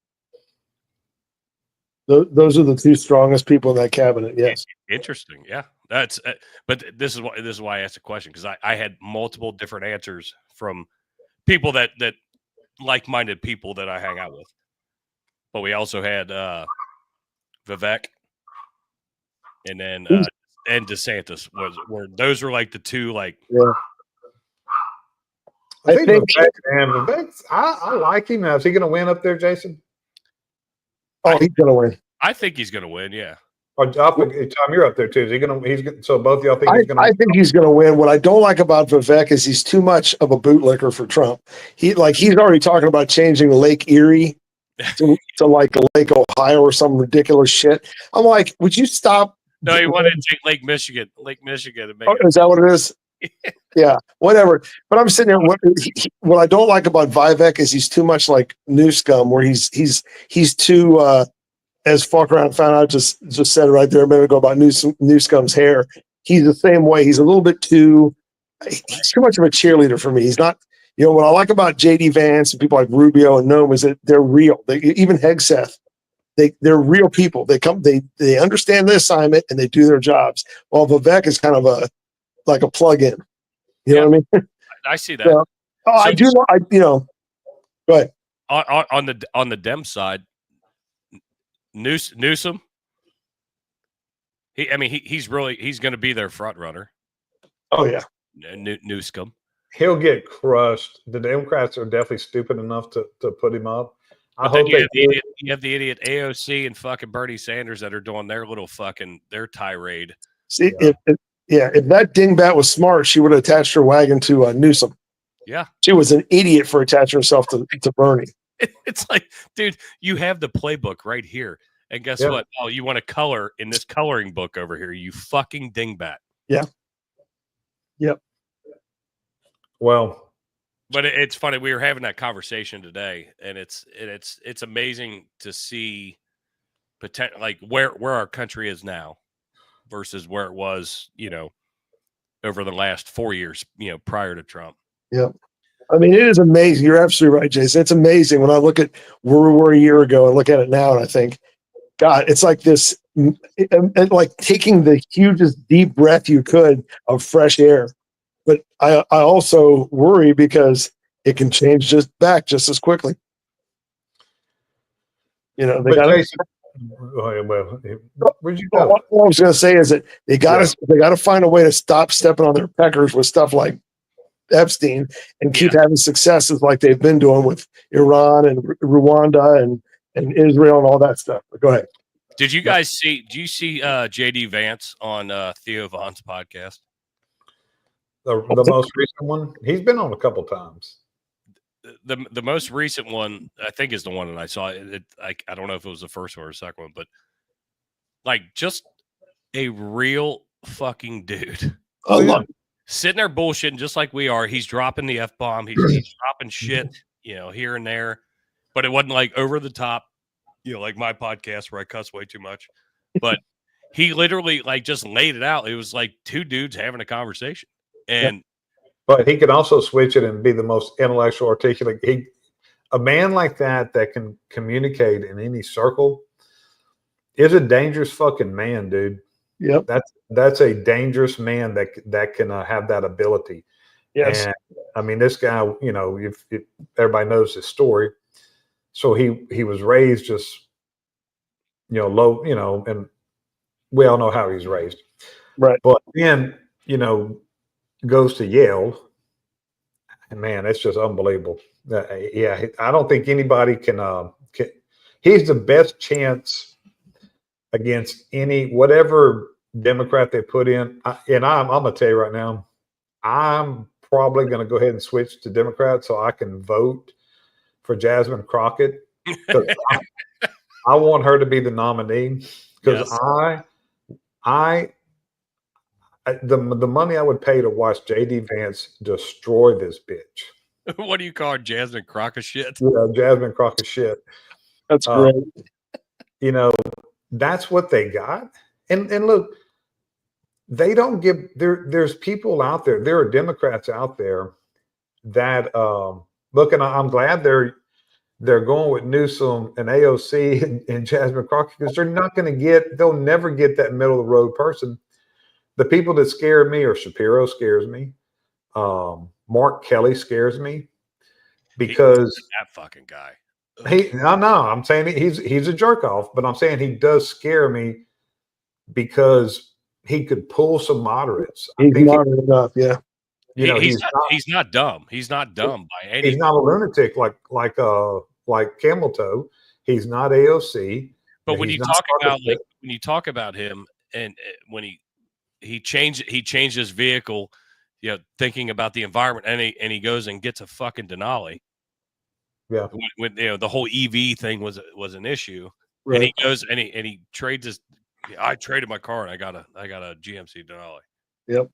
Those are the two strongest people in that cabinet. Yes. Interesting. Yeah, that's. But this is why I asked the question, because I had multiple different answers from people that like-minded people that I hang out with. But we also had Vivek, and then and DeSantis were those were like the two like. Yeah. I think Vivek, I like him. Now, is he going to win up there, Jason? Oh, he's going to win. I think he's going to win. Yeah. Tom, you're up there too. Is he going to? So both of y'all think he's going to? I think he's going to win. What I don't like about Vivek is he's too much of a bootlicker for Trump. He's already talking about changing Lake Erie to like Lake Ohio or some ridiculous shit. I'm like, would you stop? No, he wanted to take Lake Michigan and make it. Is that what it is? Yeah, whatever. But I'm sitting there. What I don't like about Vivek is he's too much like Newscum, where he's too. As Falkround found out, just said it right there a minute ago about Newscum's hair. He's the same way. He's a little bit too. He's too much of a cheerleader for me. He's not. What I like about JD Vance and people like Rubio and Noam is that they're real. Even Hegseth, they're real people. They understand the assignment and they do their jobs. While Vivek is kind of like a plug-in. You know what I mean? I see that. So, I do. Go ahead. On the Dem side, Newsom. He's going to be their front runner. Oh yeah, Newscom. He'll get crushed. The Democrats are definitely stupid enough to put him up. I hope you have the idiot AOC and fucking Bernie Sanders that are doing their little their tirade. See, if that dingbat was smart, she would have attached her wagon to Newsom. Yeah, she was an idiot for attaching herself to Bernie. It's like, dude, you have the playbook right here, and guess what? Oh, you want to color in this coloring book over here? You fucking dingbat. Yeah. Yep. Well, but it's funny. We were having that conversation today, and it's amazing to see like where our country is now versus where it was, over the last 4 years, prior to Trump. Yep. I mean, it is amazing. You're absolutely right, Jason. It's amazing when I look at where we were a year ago and look at it now, and I think, God, it's like this, like taking the hugest deep breath you could of fresh air. But I also worry because it can change just as quickly. They got. Where'd you go? What I was going to say is that they got to find a way to stop stepping on their peckers with stuff like Epstein and keep having successes like they've been doing with Iran and Rwanda and Israel and all that stuff. But go ahead. Did you guys see? Do you see JD Vance on Theo Von's podcast? The most recent one. He's been on a couple times. The most recent one, I think, is the one that I saw. I don't know if it was the first one or the second one, but like just a real fucking dude. Oh, yeah. Sitting there bullshitting just like we are. He's dropping the F-bomb. He's dropping shit, here and there. But it wasn't like over the top, like my podcast where I cuss way too much. But he literally like just laid it out. It was like two dudes having a conversation. But he can also switch it and be the most intellectual, articulate. A man like that can communicate in any circle is a dangerous fucking man, dude. Yep. That's a dangerous man that can have that ability. Yes. And I mean, this guy, if everybody knows his story, so he was raised just low, and we all know how he's raised. Right. But then goes to Yale, and man, it's just unbelievable. Yeah, I don't think anybody can. He's the best chance against whatever Democrat they put in. And I'm gonna tell you right now, I'm probably gonna go ahead and switch to Democrat so I can vote for Jasmine Crockett, because I want her to be the nominee, because Yes. the money I would pay to watch JD Vance destroy this bitch. What do you call her? Jasmine Crockett shit? Yeah, Jasmine Crockett shit. That's great. That's what they got. And look, they don't give there's people out there. There are Democrats out there that look, and I'm glad they're going with Newsom and AOC and Jasmine Crockett, because they'll never get that middle of the road person. The people that scare me are Shapiro scares me. Mark Kelly scares me, because that fucking guy. I'm saying he's a jerk off, but I'm saying he does scare me because he could pull some moderates. He's moderate enough, yeah. He's not dumb. He's not dumb by any. He's not a lunatic like Camel Toe. He's not AOC. But when you talk about him, and when he changed his vehicle, thinking about the environment, and he goes and gets a fucking Denali. Yeah. When the whole EV thing was an issue, Right. and he goes and he trades his. I traded my car and I got a GMC Denali. Yep.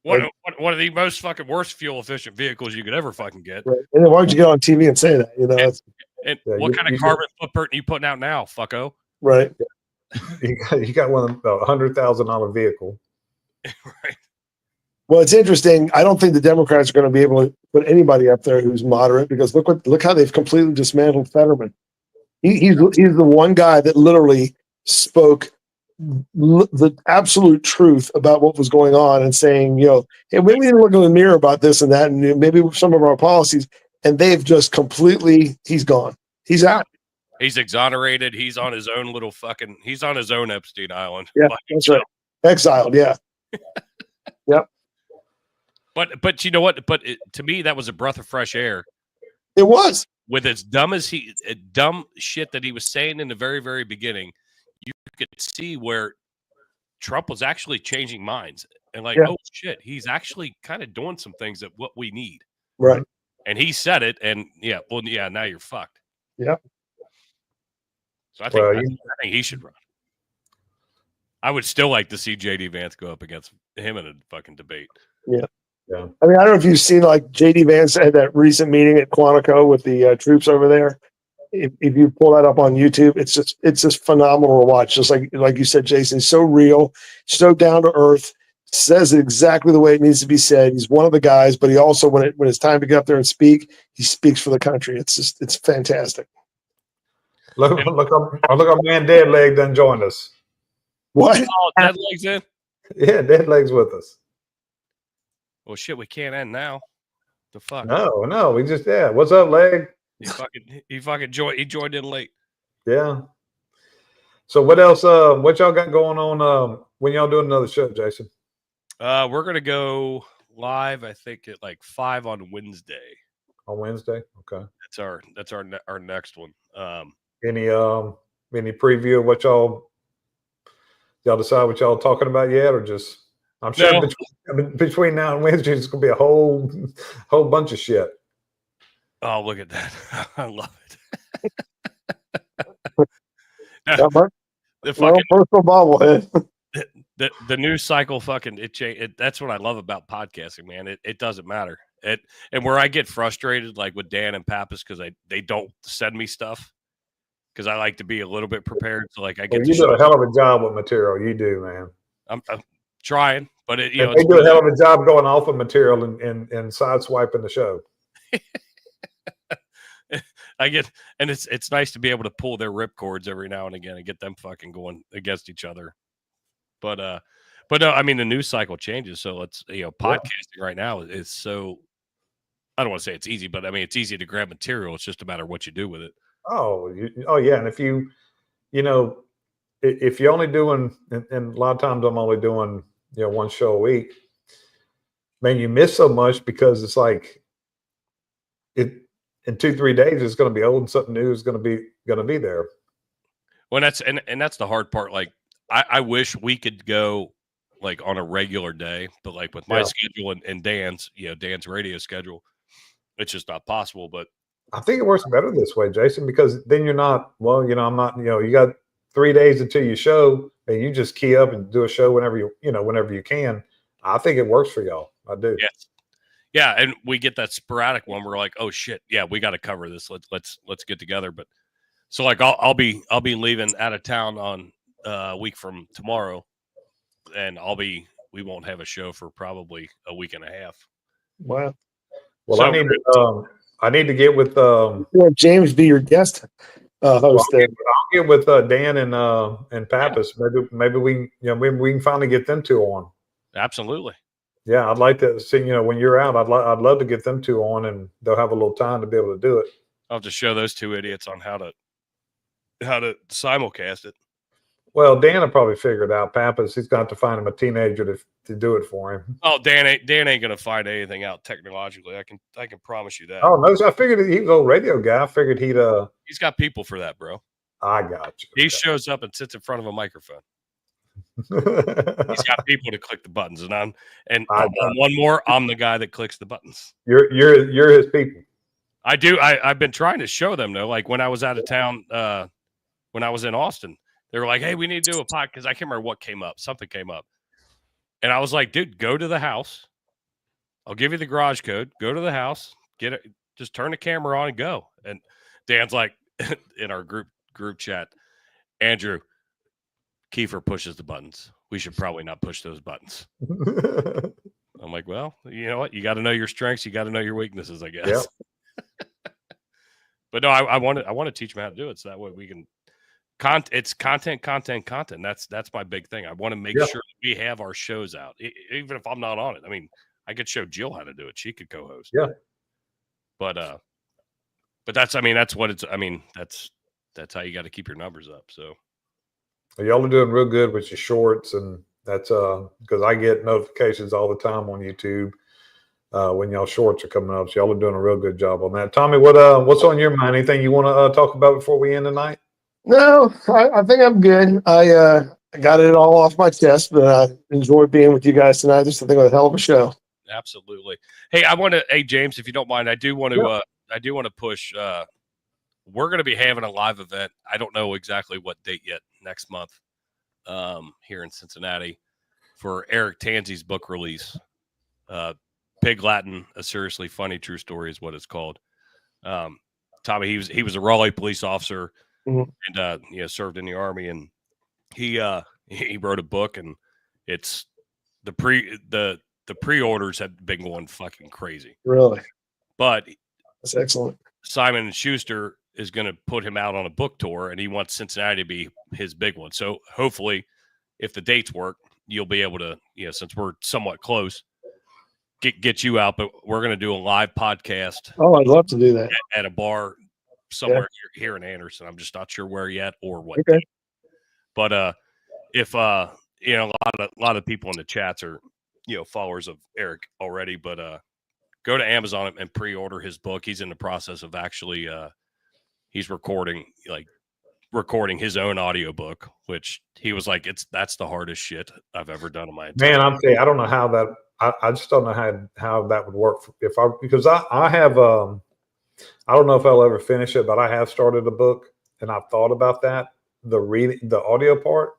One of the most fucking worst fuel efficient vehicles you could ever fucking get. Right. And then why don't you get on TV and say that? And what kind of carbon footprint are you putting out now, fucko? Right. You got one of $100,000 vehicle. Right. Well, it's interesting. I don't think the Democrats are going to be able to put anybody up there who's moderate, because look how they've completely dismantled Fetterman. He's the one guy that literally spoke the absolute truth about what was going on, and saying, hey, maybe we need to look in the mirror about this and that, and maybe some of our policies. And they've just he's gone. He's out. He's exonerated. He's on his own he's on his own Epstein Island. Yeah, that's right. Exiled. Yeah. Yep. But you know what? But to me, that was a breath of fresh air. It was. With as dumb shit that he was saying in the very, very beginning, you could see where Trump was actually changing minds, and oh shit, he's actually kind of doing some things that what we need. Right. And he said it, and now you're fucked. Yep. So I think he should run. I would still like to see JD Vance go up against him in a fucking debate. Yeah. Yeah. I mean, I don't know if you've seen, JD Vance had that recent meeting at Quantico with the troops over there. If you pull that up on YouTube, it's just phenomenal to watch. Just like you said, Jason, he's so real, so down to earth, says it exactly the way it needs to be said. He's one of the guys, but he also, when it's time to get up there and speak, he speaks for the country. It's fantastic. Look, our man Deadleg done joined us. What? Oh, Deadleg's in? Yeah, Deadleg's with us. Well, shit, we can't end now. The fuck? No, we just What's up, Leg? He fucking joined. He joined in late. Yeah. So what else? What y'all got going on? When y'all doing another show, Jason? We're gonna go live. I think at 5 on Wednesday. On Wednesday, okay. That's our next one. Any preview of what y'all decide what y'all talking about yet, or just? I'm sure between now and Wednesday, it's gonna be a whole bunch of shit. Oh, look at that! I love it. The fucking personal bobblehead. The news cycle fucking it. That's what I love about podcasting, man. It doesn't matter. And where I get frustrated, like with Dan and Pappas, because they don't send me stuff, because I like to be a little bit prepared. So I get. You do a hell of a job with material. You do, man. I'm trying, but they do a hell of a job going off of material and sideswiping the show. And it's nice to be able to pull their ripcords every now and again and get them fucking going against each other. But no, I mean the news cycle changes. So let's podcasting right now is so. I don't want to say it's easy, but I mean it's easy to grab material. It's just a matter of what you do with it. Oh, yeah. And if you know, if you're only doing, and a lot of times I'm only doing, one show a week, man, you miss so much because it's like it in 2-3 days it's going to be old and something new is going to be there. Well, that's the hard part. Like I wish we could go like on a regular day, but like with my schedule and Dan's, Dan's radio schedule, it's just not possible. But I think it works better this way, Jason, because then you're not, I'm not, you got 3 days until you show and you just key up and do a show whenever you can. I think it works for y'all. I do. Yes. Yeah. And we get that sporadic one. We're like, oh shit. Yeah, we got to cover this. Let's get together. But so like, I'll be leaving out of town on a week from tomorrow, and we won't have a show for probably a week and a half. Wow. Well, So, I need to get with James be your guest host. I'll get with Dan and Pappas. Maybe we we can finally get them two on. Absolutely. Yeah, I'd like to see. When you're out, I'd love to get them two on, and they'll have a little time to be able to do it. I'll have to show those two idiots on how to simulcast it. Well, Dan will probably figure it out. Pappas, he's got to find him a teenager to do it for him. Oh, Dan ain't gonna find anything out technologically. I can promise you that. Oh no, I figured he was an old radio guy. I figured he's got people for that, bro. I got you. He shows up and sits in front of a microphone. He's got people to click the buttons, and I'm the guy that clicks the buttons. You're his people. I do. I've been trying to show them though. Like when I was out of town, when I was in Austin, they were like, "Hey, we need to do a pod," because I can't remember what came up. Something came up, and I was like, "Dude, go to the house. I'll give you the garage code. Go to the house, get it. Just turn the camera on and go." And Dan's like, in our group chat, Andrew, Kiefer pushes the buttons. We should probably not push those buttons. I'm like, well, you know what? You got to know your strengths. You got to know your weaknesses, I guess. Yep. But no, I want to teach them how to do it so that way we can. It's content. That's my big thing. I want to make sure that we have our shows out, even if I'm not on it. I mean, I could show Jill how to do it. She could co-host. Yeah. But that's what it's. I mean, that's how you got to keep your numbers up. So. Y'all are doing real good with your shorts, and that's because I get notifications all the time on YouTube when y'all shorts are coming up. So y'all are doing a real good job on that. Tommy, what's on your mind? Anything you want to talk about before we end tonight? No, I think I'm good. I got it all off my chest, but I enjoyed being with you guys tonight. Just I think it was a hell of a show. Absolutely. Hey, hey James, if you don't mind, I do want to push. We're going to be having a live event. I don't know exactly what date yet. Next month, here in Cincinnati, for Eric Tanzi's book release. Pig Latin: A Seriously Funny True Story is what it's called. Tommy, he was a Raleigh police officer. Mm-hmm. And served in the Army, and he wrote a book, and it's the pre-orders have been going fucking crazy. Really? But that's excellent. Simon & Schuster is going to put him out on a book tour, and he wants Cincinnati to be his big one. So hopefully, if the dates work, you'll be able to, since we're somewhat close, get you out. But we're going to do a live podcast. Oh, I'd love to do that at a bar somewhere here in Anderson. I'm just not sure where yet or what. Okay. But if a lot of people in the chats are followers of Eric already, but go to Amazon and pre-order his book. He's in the process of actually he's recording his own audiobook, which he was like, that's the hardest shit I've ever done in my entire life. I'm saying, I don't know how that I just don't know how that would work because I have I don't know if I'll ever finish it, but I have started a book and I've thought about that. The audio part.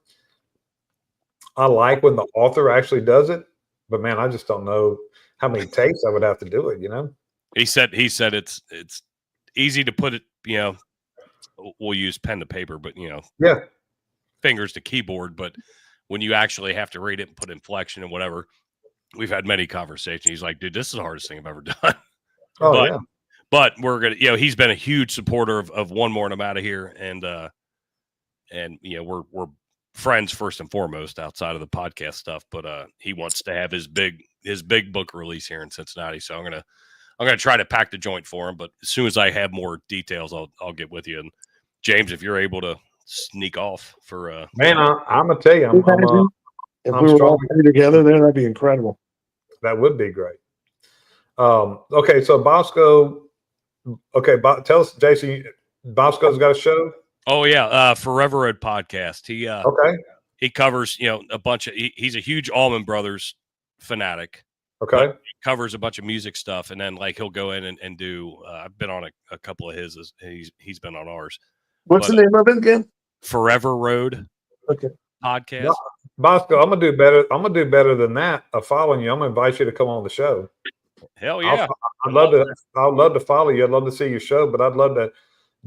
I like when the author actually does it, but man, I just don't know how many takes I would have to do it, He said it's easy to put it, we'll use pen to paper, but fingers to keyboard. But when you actually have to read it and put inflection and whatever, we've had many conversations. He's like, dude, this is the hardest thing I've ever done. But we're going to, he's been a huge supporter of One More and I'm Out of Here. And we're friends first and foremost outside of the podcast stuff, but he wants to have his big book release here in Cincinnati. So I'm gonna try to pack the joint for him. But as soon as I have more details, I'll get with you. And James, if you're able to sneak off for Man, I'm gonna tell you, if I'm we were all strong. three together, then that'd be incredible. That would be great. Okay, so Bosco. Okay, tell us, Jason. Bosco's got a show. Oh yeah, Forever Road podcast. Okay. He covers a bunch of. He's a huge Allman Brothers fanatic. Okay. He covers a bunch of music stuff, and then like he'll go in and do. I've been on a couple of his. He's been on ours. What's the name of it again? Forever Road. Okay. Podcast. Bosco, I'm gonna do better. I'm gonna do better than that. Of following you, I'm gonna invite you to come on the show. Hell yeah! I'd love to. I'd love to follow you. I'd love to see your show, but I'd love to.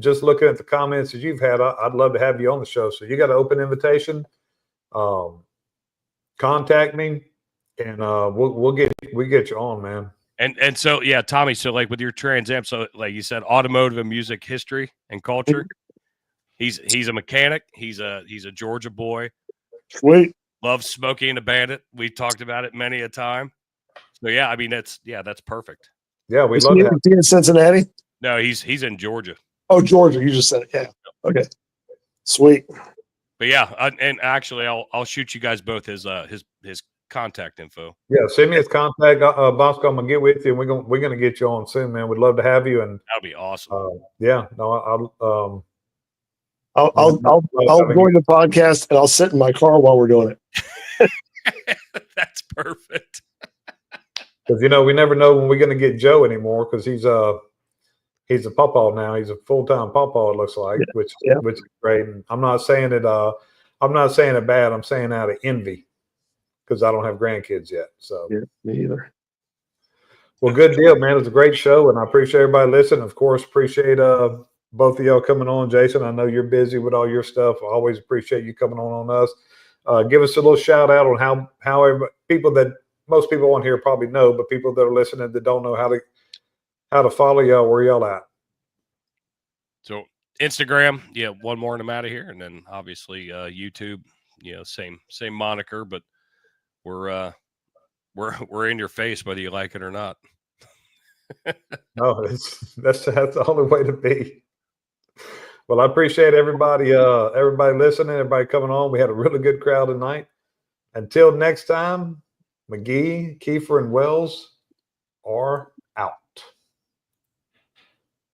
Just looking at the comments that you've had, I'd love to have you on the show. So you got an open invitation. Contact me, and we'll get you on, man. And so yeah, Tommy. So like with your Trans Am, so like you said, automotive and music history and culture. He's a mechanic. He's a Georgia boy. Sweet. Loves Smokey and the Bandit. We talked about it many a time. So yeah, I mean that's perfect. Yeah, we Is love he that. in Cincinnati? No, he's in Georgia. Oh, Georgia. You just said it. Yeah. Okay. Sweet. But yeah, and actually, I'll shoot you guys both his contact info. Yeah, send me his contact, Bosco. I'm gonna get with you, and we're gonna get you on soon, man. We'd love to have you, and That'll be awesome. yeah, no, I'll join the podcast and I'll sit in my car while we're doing it. That's perfect. because we never know when we're gonna get Joe anymore, because he's a pawpaw now. He's a full-time pawpaw, it looks like, which is great. And I'm not saying it bad. I'm saying out of envy, because I don't have grandkids yet. So Yeah, me either. well, good deal, man. It was a great show, and I appreciate everybody listening. Of course, appreciate both of y'all coming on. Jason, I know you're busy with all your stuff. I always appreciate you coming on us. Give us a little shout out on how people that most people on here probably know, but people that are listening that don't know how to follow y'all, where y'all at. So Instagram, yeah, one more and I'm out of here, and then obviously YouTube, same moniker, but we're in your face whether you like it or not. No, that's the only way to be. Well, I appreciate everybody listening, everybody coming on. We had a really good crowd tonight. Until next time, McGee, Kiefer, and Wells are